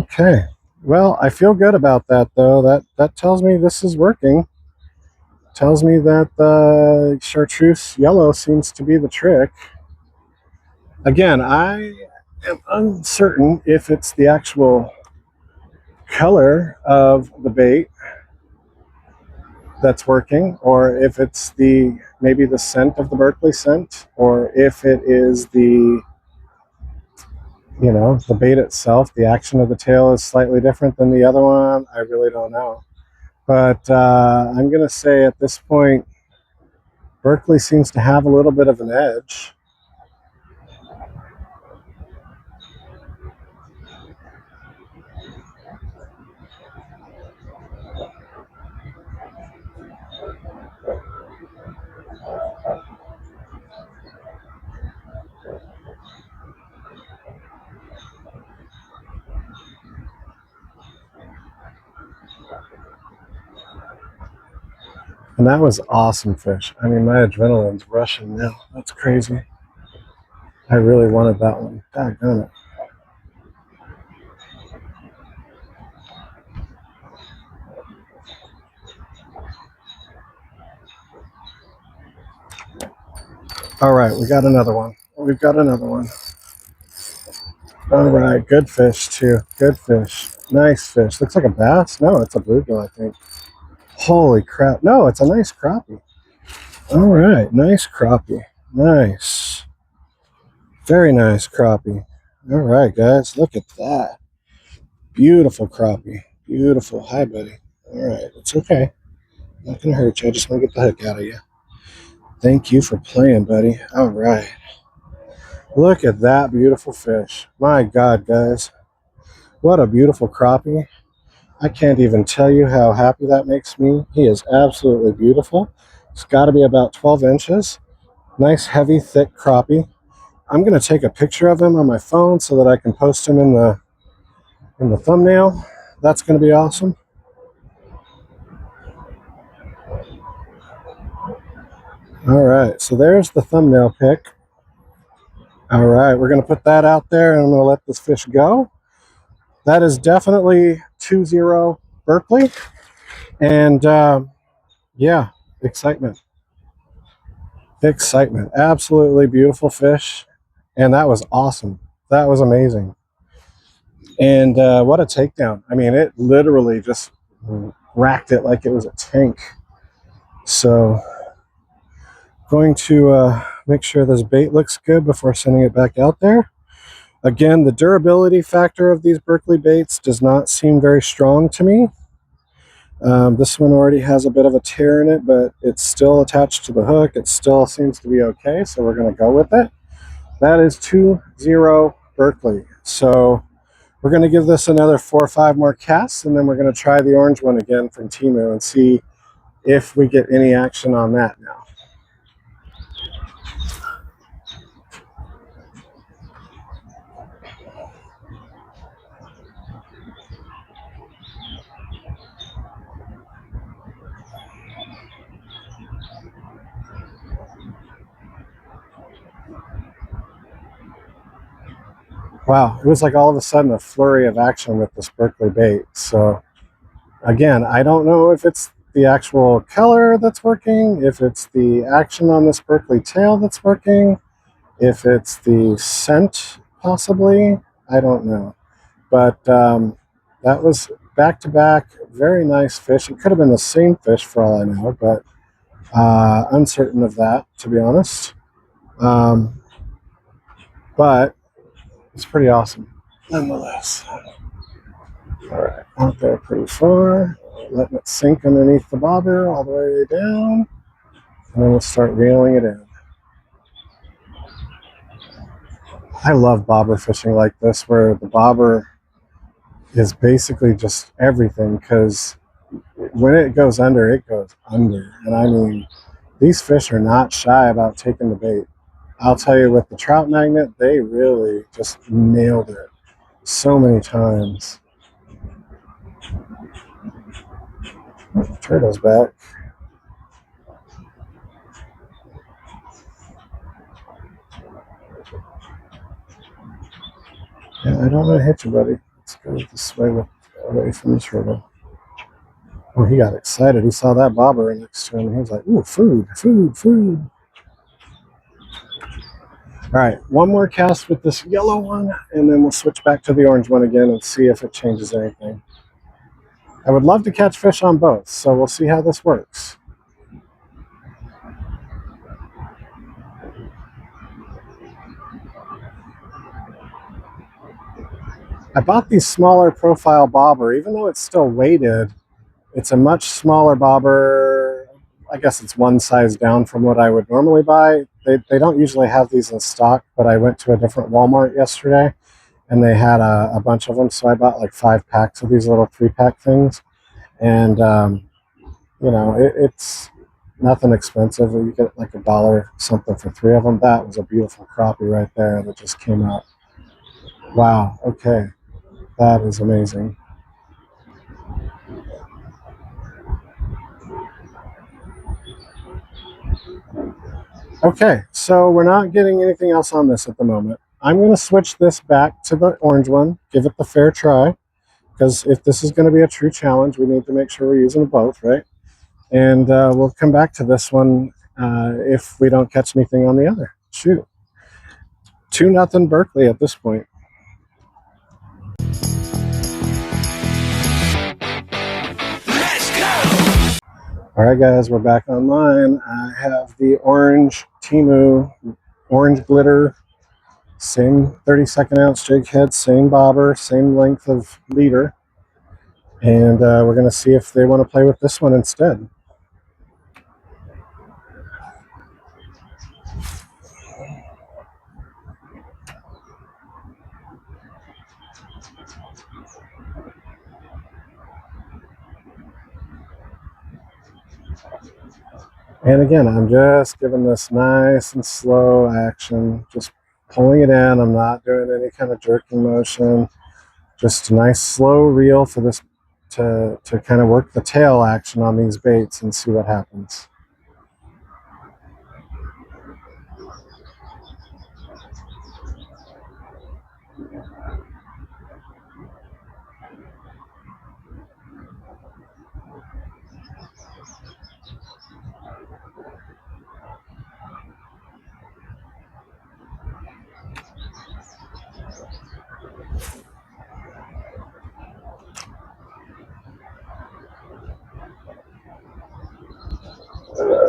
Okay. Well, I feel good about that, though. That tells me this is working. Tells me that the chartreuse yellow seems to be the trick. Again, I am uncertain if it's the actual color of the bait that's working, or if it's maybe the scent of the Berkeley scent, or if it is the bait itself. The action of the tail is slightly different than the other one. I really don't know. But I'm going to say at this point, Berkeley seems to have a little bit of an edge. And that was awesome fish. I mean, my adrenaline's rushing now. That's crazy. I really wanted that one. Daggone it. All right, we got another one. We've got another one. All right, good fish too. Good fish. Nice fish. Looks like a bass. No, it's a bluegill, I think. Holy crap. No, it's a nice crappie. All right, nice crappie. Nice. Very nice crappie. All right, guys, look at that. Beautiful crappie. Beautiful. Hi, buddy. All right, it's okay. Not gonna hurt you. I just want to get the hook out of you. Thank you for playing, buddy. All right. Look at that beautiful fish. My God, guys. What a beautiful crappie. I can't even tell you how happy that makes me. He is absolutely beautiful. It's got to be about 12 inches. Nice, heavy, thick crappie. I'm going to take a picture of him on my phone so that I can post him in the thumbnail. That's going to be awesome. All right, so there's the thumbnail pic. All right, we're going to put that out there, and I'm going to let this fish go. That is definitely 2-0 Berkeley. And yeah, excitement. Excitement. Absolutely beautiful fish. And that was awesome. That was amazing. And what a takedown. I mean, it literally just racked it like it was a tank. So going to make sure this bait looks good before sending it back out there. Again, the durability factor of these Berkeley baits does not seem very strong to me. This one already has a bit of a tear in it, but it's still attached to the hook. It still seems to be okay, so we're going to go with it. That is 2-0 Berkeley. So we're going to give this another 4 or 5 more casts, and then we're going to try the orange one again from Temu and see if we get any action on that now. Wow, it was like all of a sudden a flurry of action with this Berkeley bait. So again, I don't know if it's the actual color that's working, if it's the action on this Berkeley tail that's working, if it's the scent possibly. I don't know. But that was back-to-back, very nice fish. It could have been the same fish for all I know, but uncertain of that, to be honest. But it's pretty awesome, nonetheless. All right, out there pretty far, letting it sink underneath the bobber all the way down, and then we'll start reeling it in. I love bobber fishing like this, where the bobber is basically just everything, because when it goes under, it goes under. And I mean, these fish are not shy about taking the bait. I'll tell you, with the trout magnet, they really just nailed it so many times. Turtle's back. Yeah, I don't want to hit you, buddy. Let's go this way away from the turtle. Oh, he got excited. He saw that bobber next to him, and he was like, ooh, food, food, food. All right, one more cast with this yellow one, and then we'll switch back to the orange one again and see if it changes anything. I would love to catch fish on both, so we'll see how this works. I bought these smaller profile bobber. Even though it's still weighted, it's a much smaller bobber. I guess it's one size down from what I would normally buy. They don't usually have these in stock, but I went to a different Walmart yesterday, and they had a bunch of them, so I bought like 5 packs of these little 3-pack things. And you know, it's nothing expensive. You get like $1 something for 3 of them. That was a beautiful crappie right there that just came out. Wow, okay, that is amazing. Okay, so we're not getting anything else on this at the moment. I'm going to switch this back to the orange one, give it the fair try, because if this is going to be a true challenge, we need to make sure we're using both, right? And we'll come back to this one if we don't catch anything on the other. Shoot. 2-0 Berkeley at this point. All right, guys, we're back online. I have the orange Temu Orange glitter, same 32nd ounce jig head, same bobber, same length of leader, and we're going to see if they want to play with this one instead. And again, I'm just giving this nice and slow action, just pulling it in. I'm not doing any kind of jerking motion. Just a nice slow reel for this to kind of work the tail action on these baits and see what happens.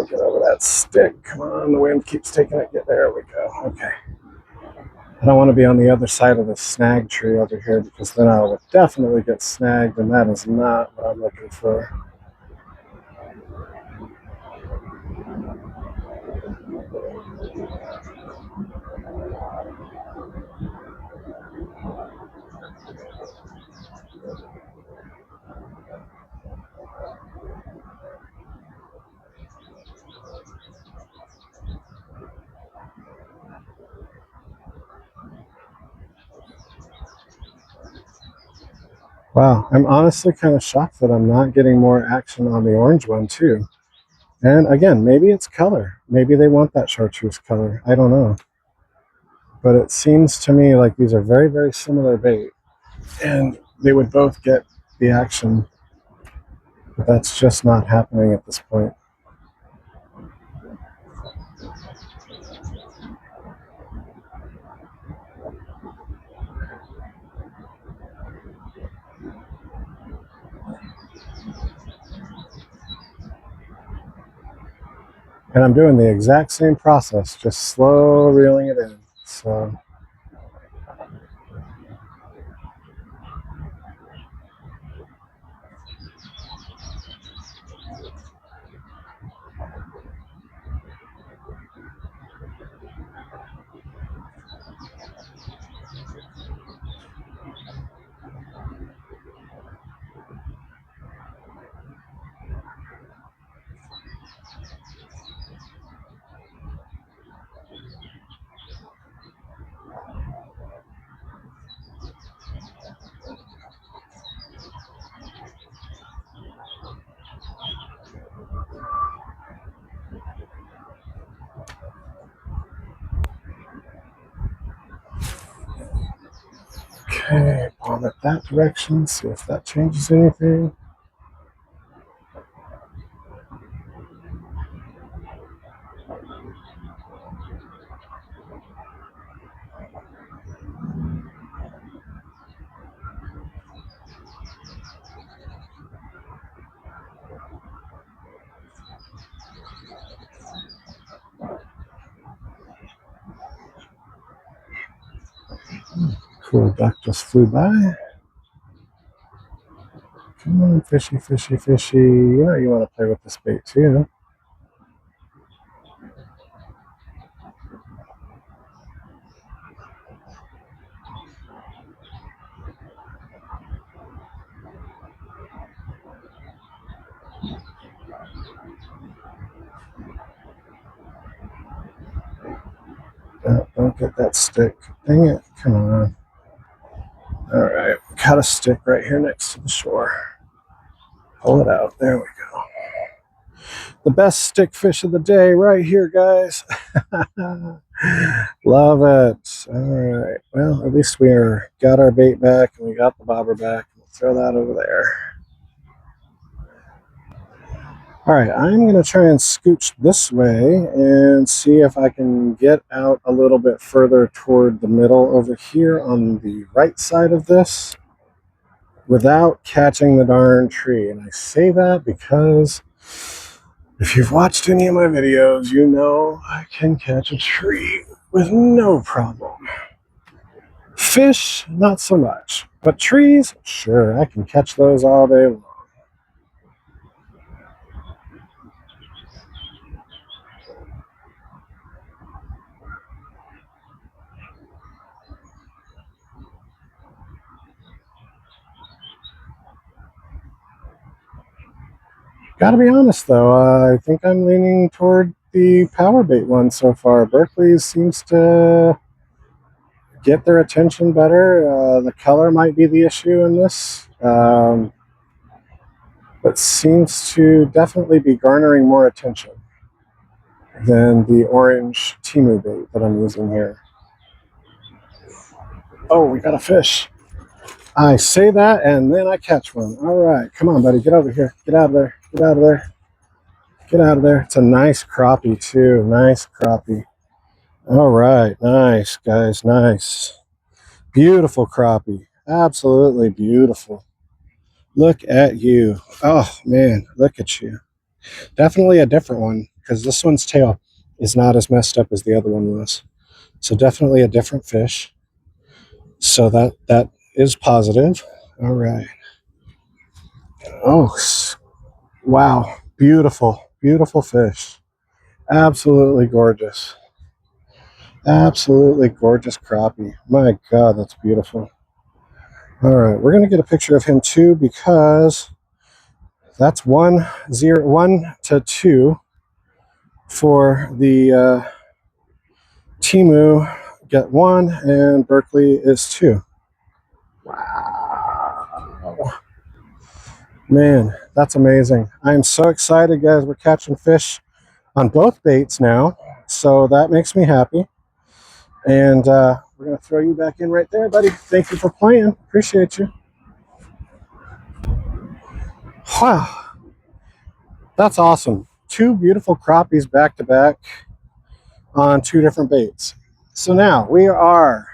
Get over that stick. Come on, the wind keeps taking it. There we go. Okay. I don't want to be on the other side of the snag tree over here because then I will definitely get snagged, and that is not what I'm looking for. Wow, I'm honestly kind of shocked that I'm not getting more action on the orange one too. And again, maybe it's color. Maybe they want that chartreuse color. I don't know. But it seems to me like these are very, very similar bait. And they would both get the action. But that's just not happening at this point. And I'm doing the exact same process, just slow reeling it in. So okay, palm it that direction, see if that changes anything. Cool, duck just flew by. Come on, fishy, fishy, fishy. You know you want to play with this bait too. Don't get that stick. Dang it. Come on. All right. Got a stick right here next to the shore. Pull it out. There we go. The best stick fish of the day right here, guys. Love it. All right. Well, at least we got our bait back and we got the bobber back. We'll throw that over there. All right, I'm going to try and scooch this way and see if I can get out a little bit further toward the middle over here on the right side of this without catching the darn tree. And I say that because if you've watched any of my videos, you know I can catch a tree with no problem. Fish, not so much. But trees, sure, I can catch those all day long. Gotta be honest though, I think I'm leaning toward the power bait one so far. Berkeley seems to get their attention better. The color might be the issue in this, but seems to definitely be garnering more attention than the orange Temu bait that I'm using here. Oh, we got a fish. I say that and then I catch one. All right, come on, buddy, get over here. Get out of there. Get out of there. Get out of there. It's a nice crappie too. Nice crappie. All right, nice guys, nice. Beautiful crappie. Absolutely beautiful. Look at you. Oh man, look at you. Definitely a different one because this one's tail is not as messed up as the other one was. So definitely a different fish. So that is positive. All right. Oh, wow. Beautiful, beautiful fish. Absolutely gorgeous. Absolutely gorgeous crappie. My God, that's beautiful. All right, we're going to get a picture of him too because that's 1-2 for the Temu. Get 1 and Berkeley is 2. Wow. Man, that's amazing. I'm so excited, guys. We're catching fish on both baits now, so that makes me happy. And we're going to throw you back in right there, buddy. Thank you for playing. Appreciate you. Wow, that's awesome. 2 beautiful crappies back to back on 2 different baits. So now we are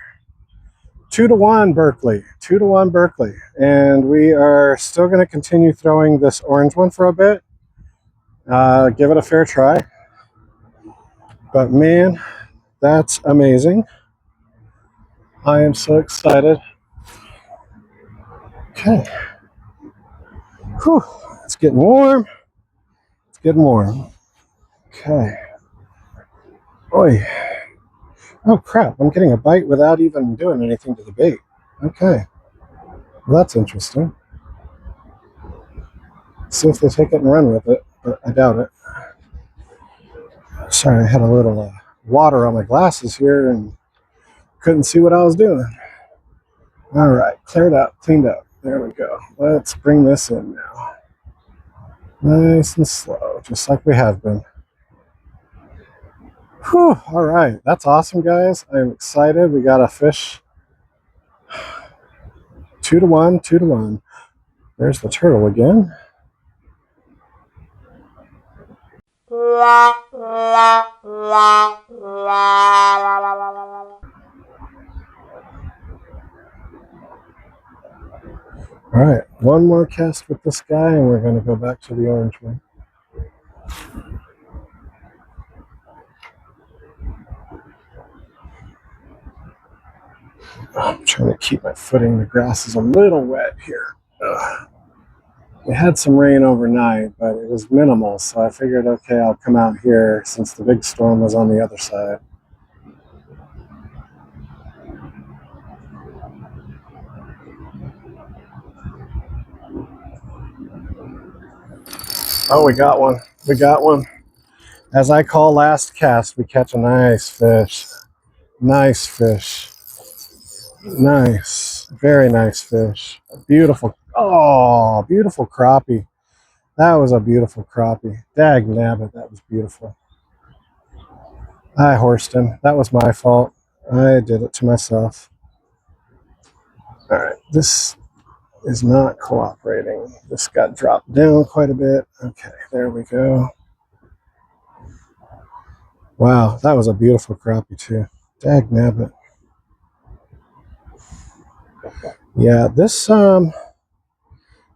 2-1 Berkeley, 2-1 Berkeley, and we are still going to continue throwing this orange one for a bit. Give it a fair try. But man, that's amazing. I am so excited. Okay. Whew. It's getting warm. It's getting warm. Okay. Oi. Oh crap, I'm getting a bite without even doing anything to the bait. Okay. Well, that's interesting. See if they take it and run with it, but I doubt it. Sorry, I had a little water on my glasses here and couldn't see what I was doing. All right, cleared up, cleaned up. There we go. Let's bring this in now. Nice and slow, just like we have been. Whew, all right, that's awesome, guys. I'm excited. We got a fish. 2-1, 2-1. There's the turtle again. All right, one more cast with this guy, and we're going to go back to the orange one. I'm trying to keep my footing. The grass is a little wet here. Ugh. We had some rain overnight, but it was minimal, so I figured, okay, I'll come out here since the big storm was on the other side. Oh, we got one. We got one. As I call last cast, we catch a nice fish. Nice fish. Nice. Very nice fish. Beautiful. Oh, beautiful crappie. That was a beautiful crappie. Dag nabbit, that was beautiful. I horsed him. That was my fault. I did it to myself. All right, this is not cooperating. This got dropped down quite a bit. Okay, there we go. Wow, that was a beautiful crappie too. Dagnabbit. Yeah, this I'm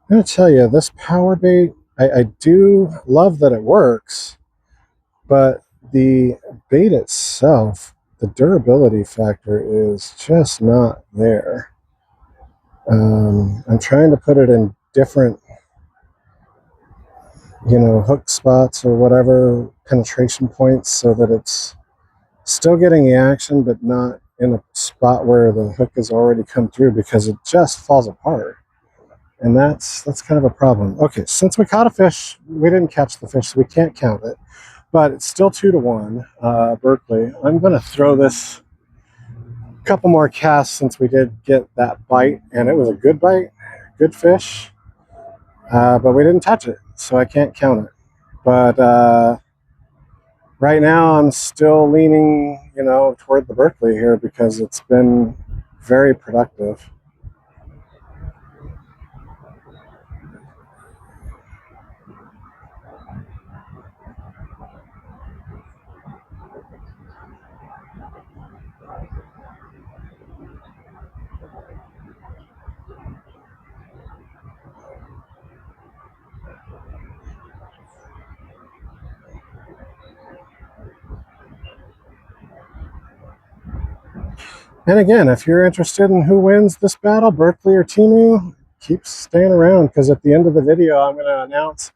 gonna tell you, this power bait, I do love that it works, but the bait itself, the durability factor is just not there. I'm trying to put it in different, hook spots or whatever, penetration points, so that it's still getting the action, but not in a spot where the hook has already come through, because it just falls apart. And that's kind of a problem. Okay, since we caught a fish, we didn't catch the fish, so we can't count it. But it's still 2-1, Berkeley. I'm going to throw this couple more casts since we did get that bite, and it was a good bite, good fish. But we didn't touch it, so I can't count it. But right now I'm still leaning, toward the Berkeley here, because it's been very productive. And again, if you're interested in who wins this battle, Berkeley or Temu, keep staying around, because at the end of the video, I'm going to announce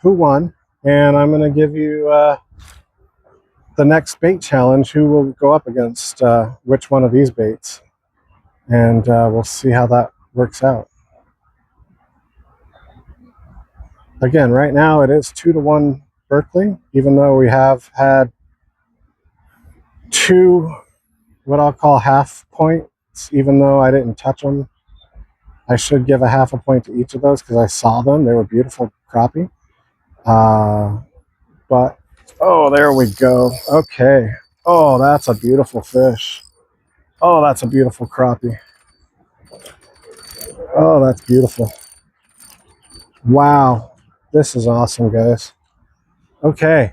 who won, and I'm going to give you the next bait challenge, who will go up against which one of these baits, and we'll see how that works out. Again, right now it is 2-1 Berkeley, even though we have had two what I'll call half points, even though I didn't touch them. I should give a half a point to each of those, because I saw them. They were beautiful crappie. But, oh, there we go. Okay. Oh, that's a beautiful fish. Oh, that's a beautiful crappie. Oh, that's beautiful. Wow. This is awesome, guys. Okay.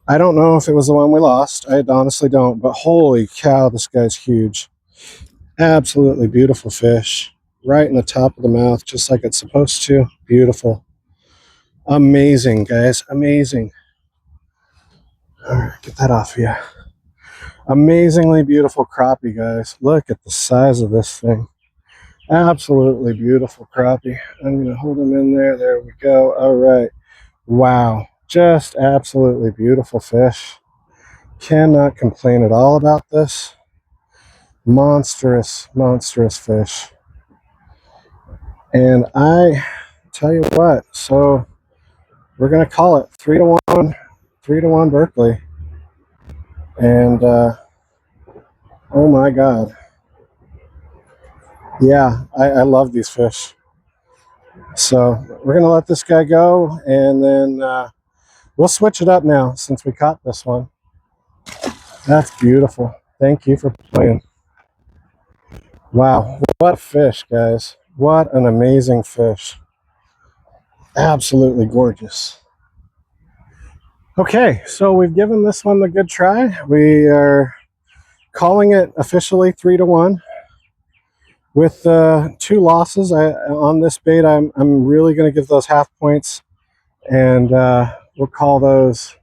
I don't know if it was the one we lost. I honestly don't. But holy cow, this guy's huge. Absolutely beautiful fish. Right in the top of the mouth, just like it's supposed to. Beautiful. Amazing, guys. Amazing. All right, get that off here. Amazingly beautiful crappie, guys. Look at the size of this thing. Absolutely beautiful crappie. I'm going to hold him in there. There we go. All right. Wow. Just absolutely beautiful fish. Cannot complain at all about this. Monstrous, monstrous fish. And I tell you what, so we're going to call it 3-1, 3-1 Berkeley. And oh my God. Yeah, I love these fish. So we're going to let this guy go, and then we'll switch it up now since we caught this one. That's beautiful. Thank you for playing. Wow, what a fish, guys. What an amazing fish. Absolutely gorgeous. Okay, so we've given this one a good try. We are calling it officially 3-1. With 2 losses on this bait, I'm really going to give those half points, and we'll call those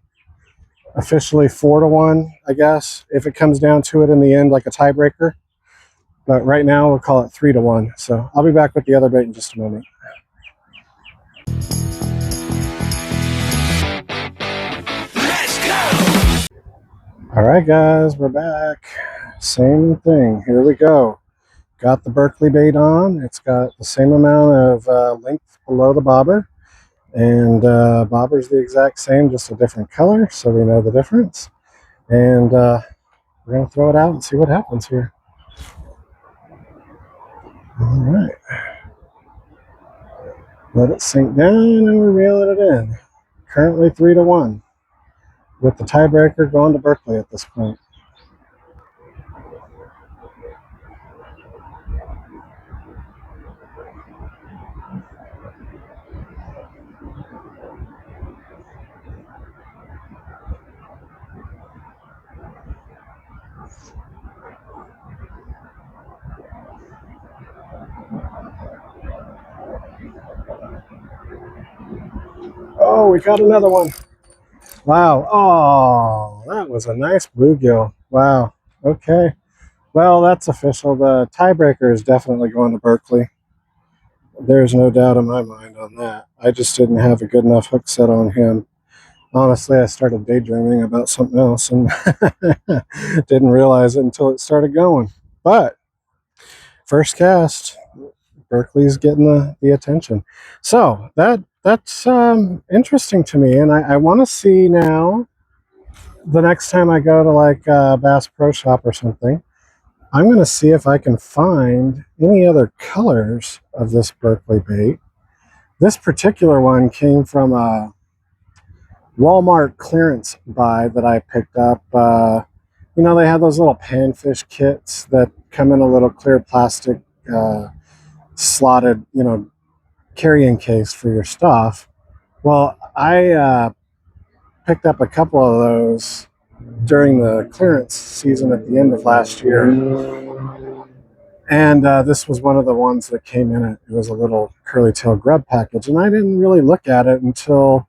officially 4-1, I guess, if it comes down to it in the end, like a tiebreaker. But right now, we'll call it 3-1. So I'll be back with the other bait in just a moment. Let's go! All right, guys, we're back. Same thing. Here we go. Got the Berkeley bait on. It's got the same amount of length below the bobber. And bobber's the exact same, just a different color, so we know the difference. And we're going to throw it out and see what happens here. All right. Let it sink down, and we're reeling it in. Currently 3-1, with the tiebreaker going to Berkeley at this point. Oh, we got another one. Wow. Oh, that was a nice bluegill. Wow. Okay. Well, that's official. The tiebreaker is definitely going to Berkeley. There's no doubt in my mind on that. I just didn't have a good enough hook set on him. Honestly, I started daydreaming about something else and didn't realize it until it started going. But first cast, Berkeley's getting the attention. So that's interesting to me, and I want to see now. The next time I go to like Bass Pro Shop or something, I'm going to see if I can find any other colors of this Berkeley bait. This particular one came from a Walmart clearance buy that I picked up. You know, they have those little panfish kits that come in a little clear plastic slotted, you know, carrying case for your stuff. Well, I picked up a couple of those during the clearance season at the end of last year. And this was one of the ones that came in it. It was a little curly tail grub package. And I didn't really look at it until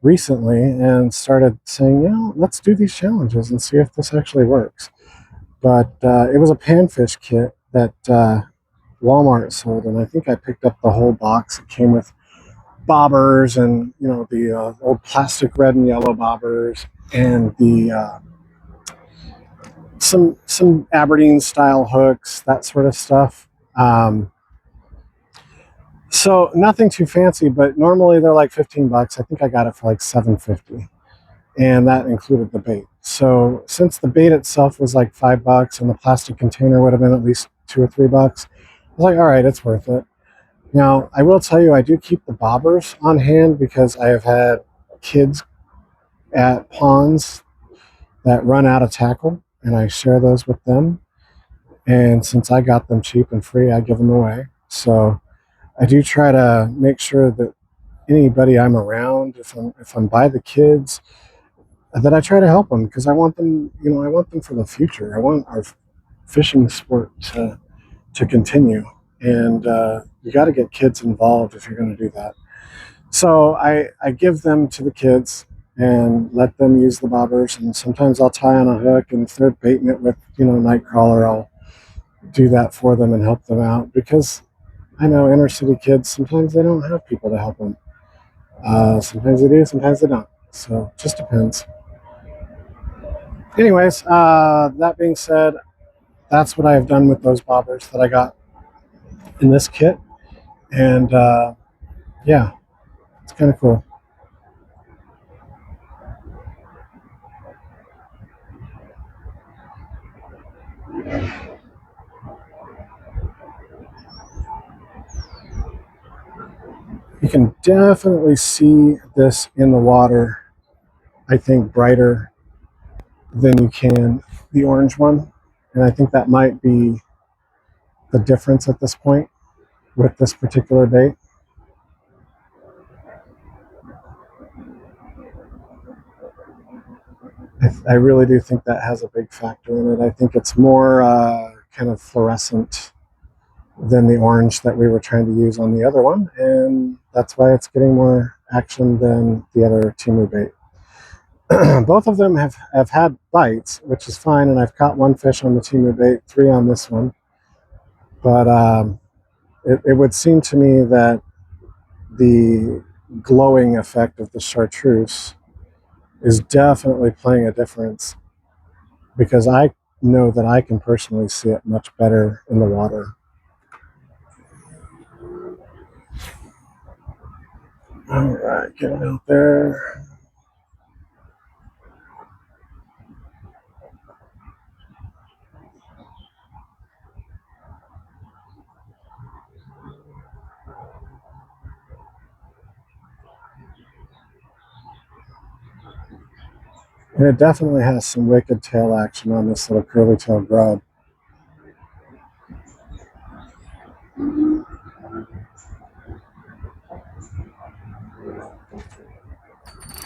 recently and started saying, you know, let's do these challenges and see if this actually works. But it was a panfish kit that Walmart sold. And I think I picked up the whole box. It came with bobbers and, you know, the old plastic red and yellow bobbers and the some Aberdeen style hooks, that sort of stuff. So nothing too fancy, but normally they're like 15 bucks. I think I got it for like 7.50, and that included the bait. So since the bait itself was like 5 bucks and the plastic container would have been at least 2 or 3 bucks, I was like, all right, it's worth it. Now, I will tell you, I do keep the bobbers on hand because I have had kids at ponds that run out of tackle, and I share those with them. And since I got them cheap and free, I give them away. So I do try to make sure that anybody I'm around, if I'm by the kids, that I try to help them because I want them, you know, I want them for the future. I want our fishing sport to continue, and you got to get kids involved if you're going to do that. So I give them to the kids and let them use the bobbers, and sometimes I'll tie on a hook, and if they're baiting it with, you know, night crawler, I'll do that for them and help them out because I know inner city kids, sometimes they don't have people to help them. Sometimes they do, sometimes they don't. So it just depends. Anyways, that being said, that's what I have done with those bobbers that I got in this kit. And yeah, it's kind of cool. You can definitely see this in the water, I think, brighter than you can the orange one. And I think that might be the difference at this point with this particular bait. I really do think that has a big factor in it. I think it's more kind of fluorescent than the orange that we were trying to use on the other one, and that's why it's getting more action than the other Temu bait. Both of them have had bites, which is fine, and I've caught 1 fish on the Temu bait, 3 on this one. But it would seem to me that the glowing effect of the chartreuse is definitely playing a difference because I know that I can personally see it much better in the water. All right, get it out there. And it definitely has some wicked tail action on this little curly tail grub.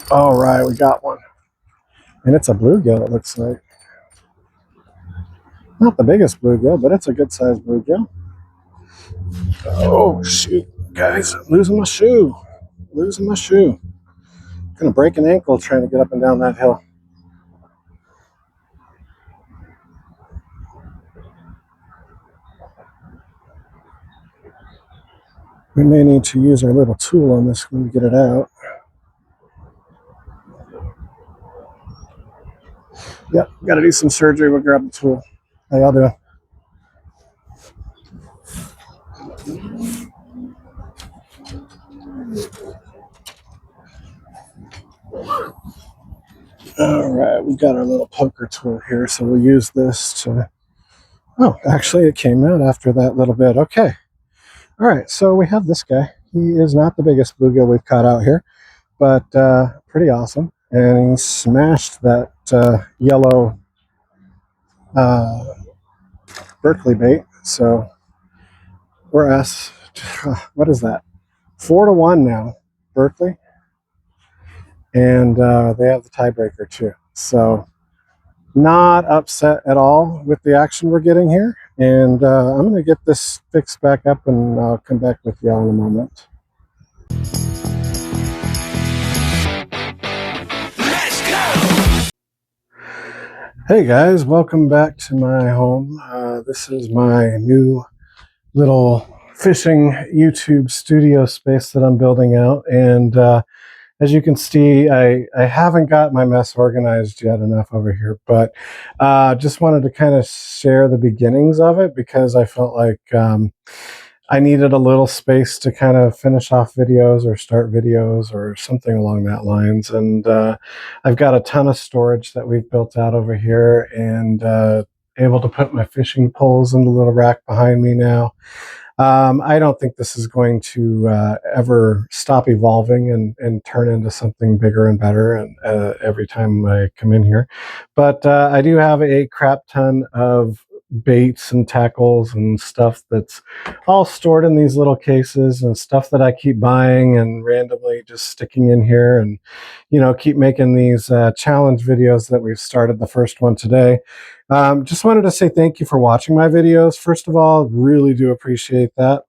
All right, we got one. And it's a bluegill, it looks like. Not the biggest bluegill, but it's a good sized bluegill. Oh, shoot. Guys, I'm losing my shoe. Losing my shoe. Gonna break an ankle trying to get up and down that hill. We may need to use our little tool on this when we get it out. Yep, got to do some surgery. We'll grab the tool. How y'all doing? All right, we got our little poker tool here, so we'll use this to... Oh, actually, it came out after that little bit. Okay. All right, so we have this guy. He is not the biggest bluegill we've caught out here, but pretty awesome. And he smashed that yellow Berkeley bait. So we're asked, what is that? 4-1 now, Berkeley. And they have the tiebreaker too. So not upset at all with the action we're getting here. And I'm going to get this fixed back up, and I'll come back with y'all in a moment. Let's go! Hey guys, welcome back to my home. This is my new little fishing YouTube studio space that I'm building out. And as you can see, I haven't got my mess organized yet enough over here, but just wanted to kind of share the beginnings of it, because I felt like I needed a little space to kind of finish off videos or start videos or something along that lines. And I've got a ton of storage that we've built out over here, and able to put my fishing poles in the little rack behind me now. I don't think this is going to ever stop evolving and turn into something bigger and better and every time I come in here. But I do have a crap ton of baits and tackles and stuff that's all stored in these little cases, and stuff that I keep buying and randomly just sticking in here, and keep making these challenge videos that we've started. The first one today. Just wanted to say thank you for watching my videos. First of all, really do appreciate that.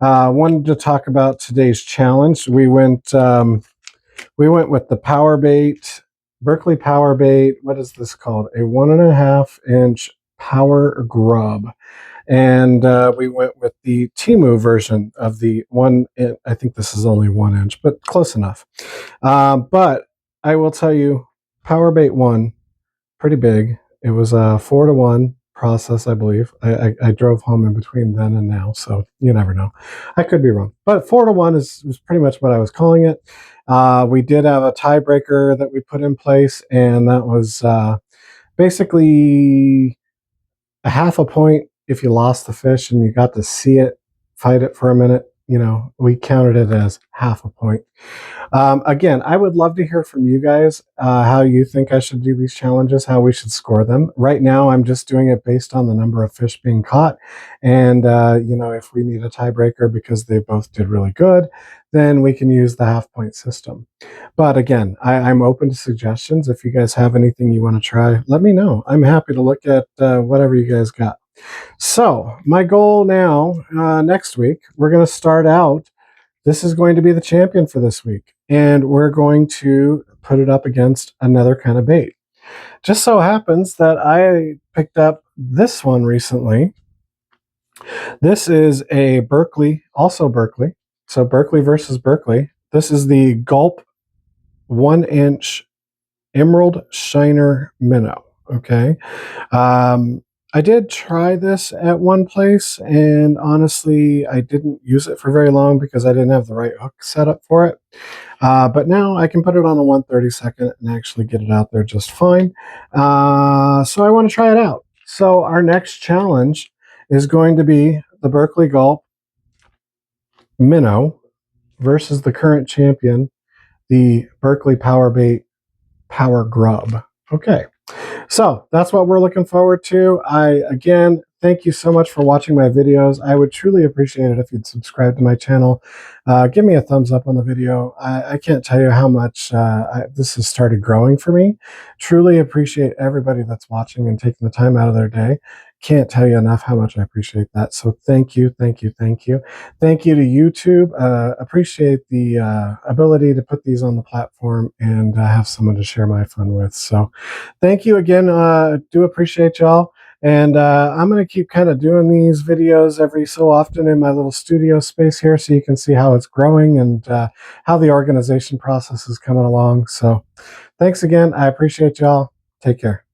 Wanted to talk about today's challenge. We went with the power bait, Berkeley power bait. What is this called? A 1.5-inch power grub. And we went with the Temu version of the one. I think this is only 1 inch, but close enough. But I will tell you, power bait 1, pretty big. It was a 4-1 process, I believe. I drove home in between then and now, so you never know. I could be wrong, but 4-1 was pretty much what I was calling it. We did have a tiebreaker that we put in place, and that was basically a half a point if you lost the fish and you got to see it, fight it for a minute. We counted it as half a point. Again, I would love to hear from you guys how you think I should do these challenges, how we should score them. Right now, I'm just doing it based on the number of fish being caught. And, if we need a tiebreaker because they both did really good, then we can use the half point system. But again, I'm open to suggestions. If you guys have anything you want to try, let me know. I'm happy to look at whatever you guys got. So my goal now, next week, we're going to start out. This is going to be the champion for this week, and we're going to put it up against another kind of bait. Just so happens that I picked up this one recently. This is a Berkeley, also Berkeley. So Berkeley versus Berkeley. This is the Gulp 1-inch Emerald Shiner Minnow. Okay. I did try this at one place, and honestly, I didn't use it for very long because I didn't have the right hook set up for it. But now I can put it on a 1/32 and actually get it out there just fine. So I want to try it out. So our next challenge is going to be the Berkeley Gulp Minnow versus the current champion, the Berkeley Power Bait Power Grub. Okay. So that's what we're looking forward to. Again, thank you so much for watching my videos. I would truly appreciate it if you'd subscribe to my channel. Give me a thumbs up on the video. I can't tell you how much this has started growing for me. Truly appreciate everybody that's watching and taking the time out of their day. can't tell you enough how much I appreciate that. So thank you, thank you, thank you. Thank you to YouTube. Appreciate the ability to put these on the platform and have someone to share my fun with. So thank you again. Do appreciate y'all. And I'm going to keep kind of doing these videos every so often in my little studio space here so you can see how it's growing and how the organization process is coming along. So thanks again. I appreciate y'all. Take care.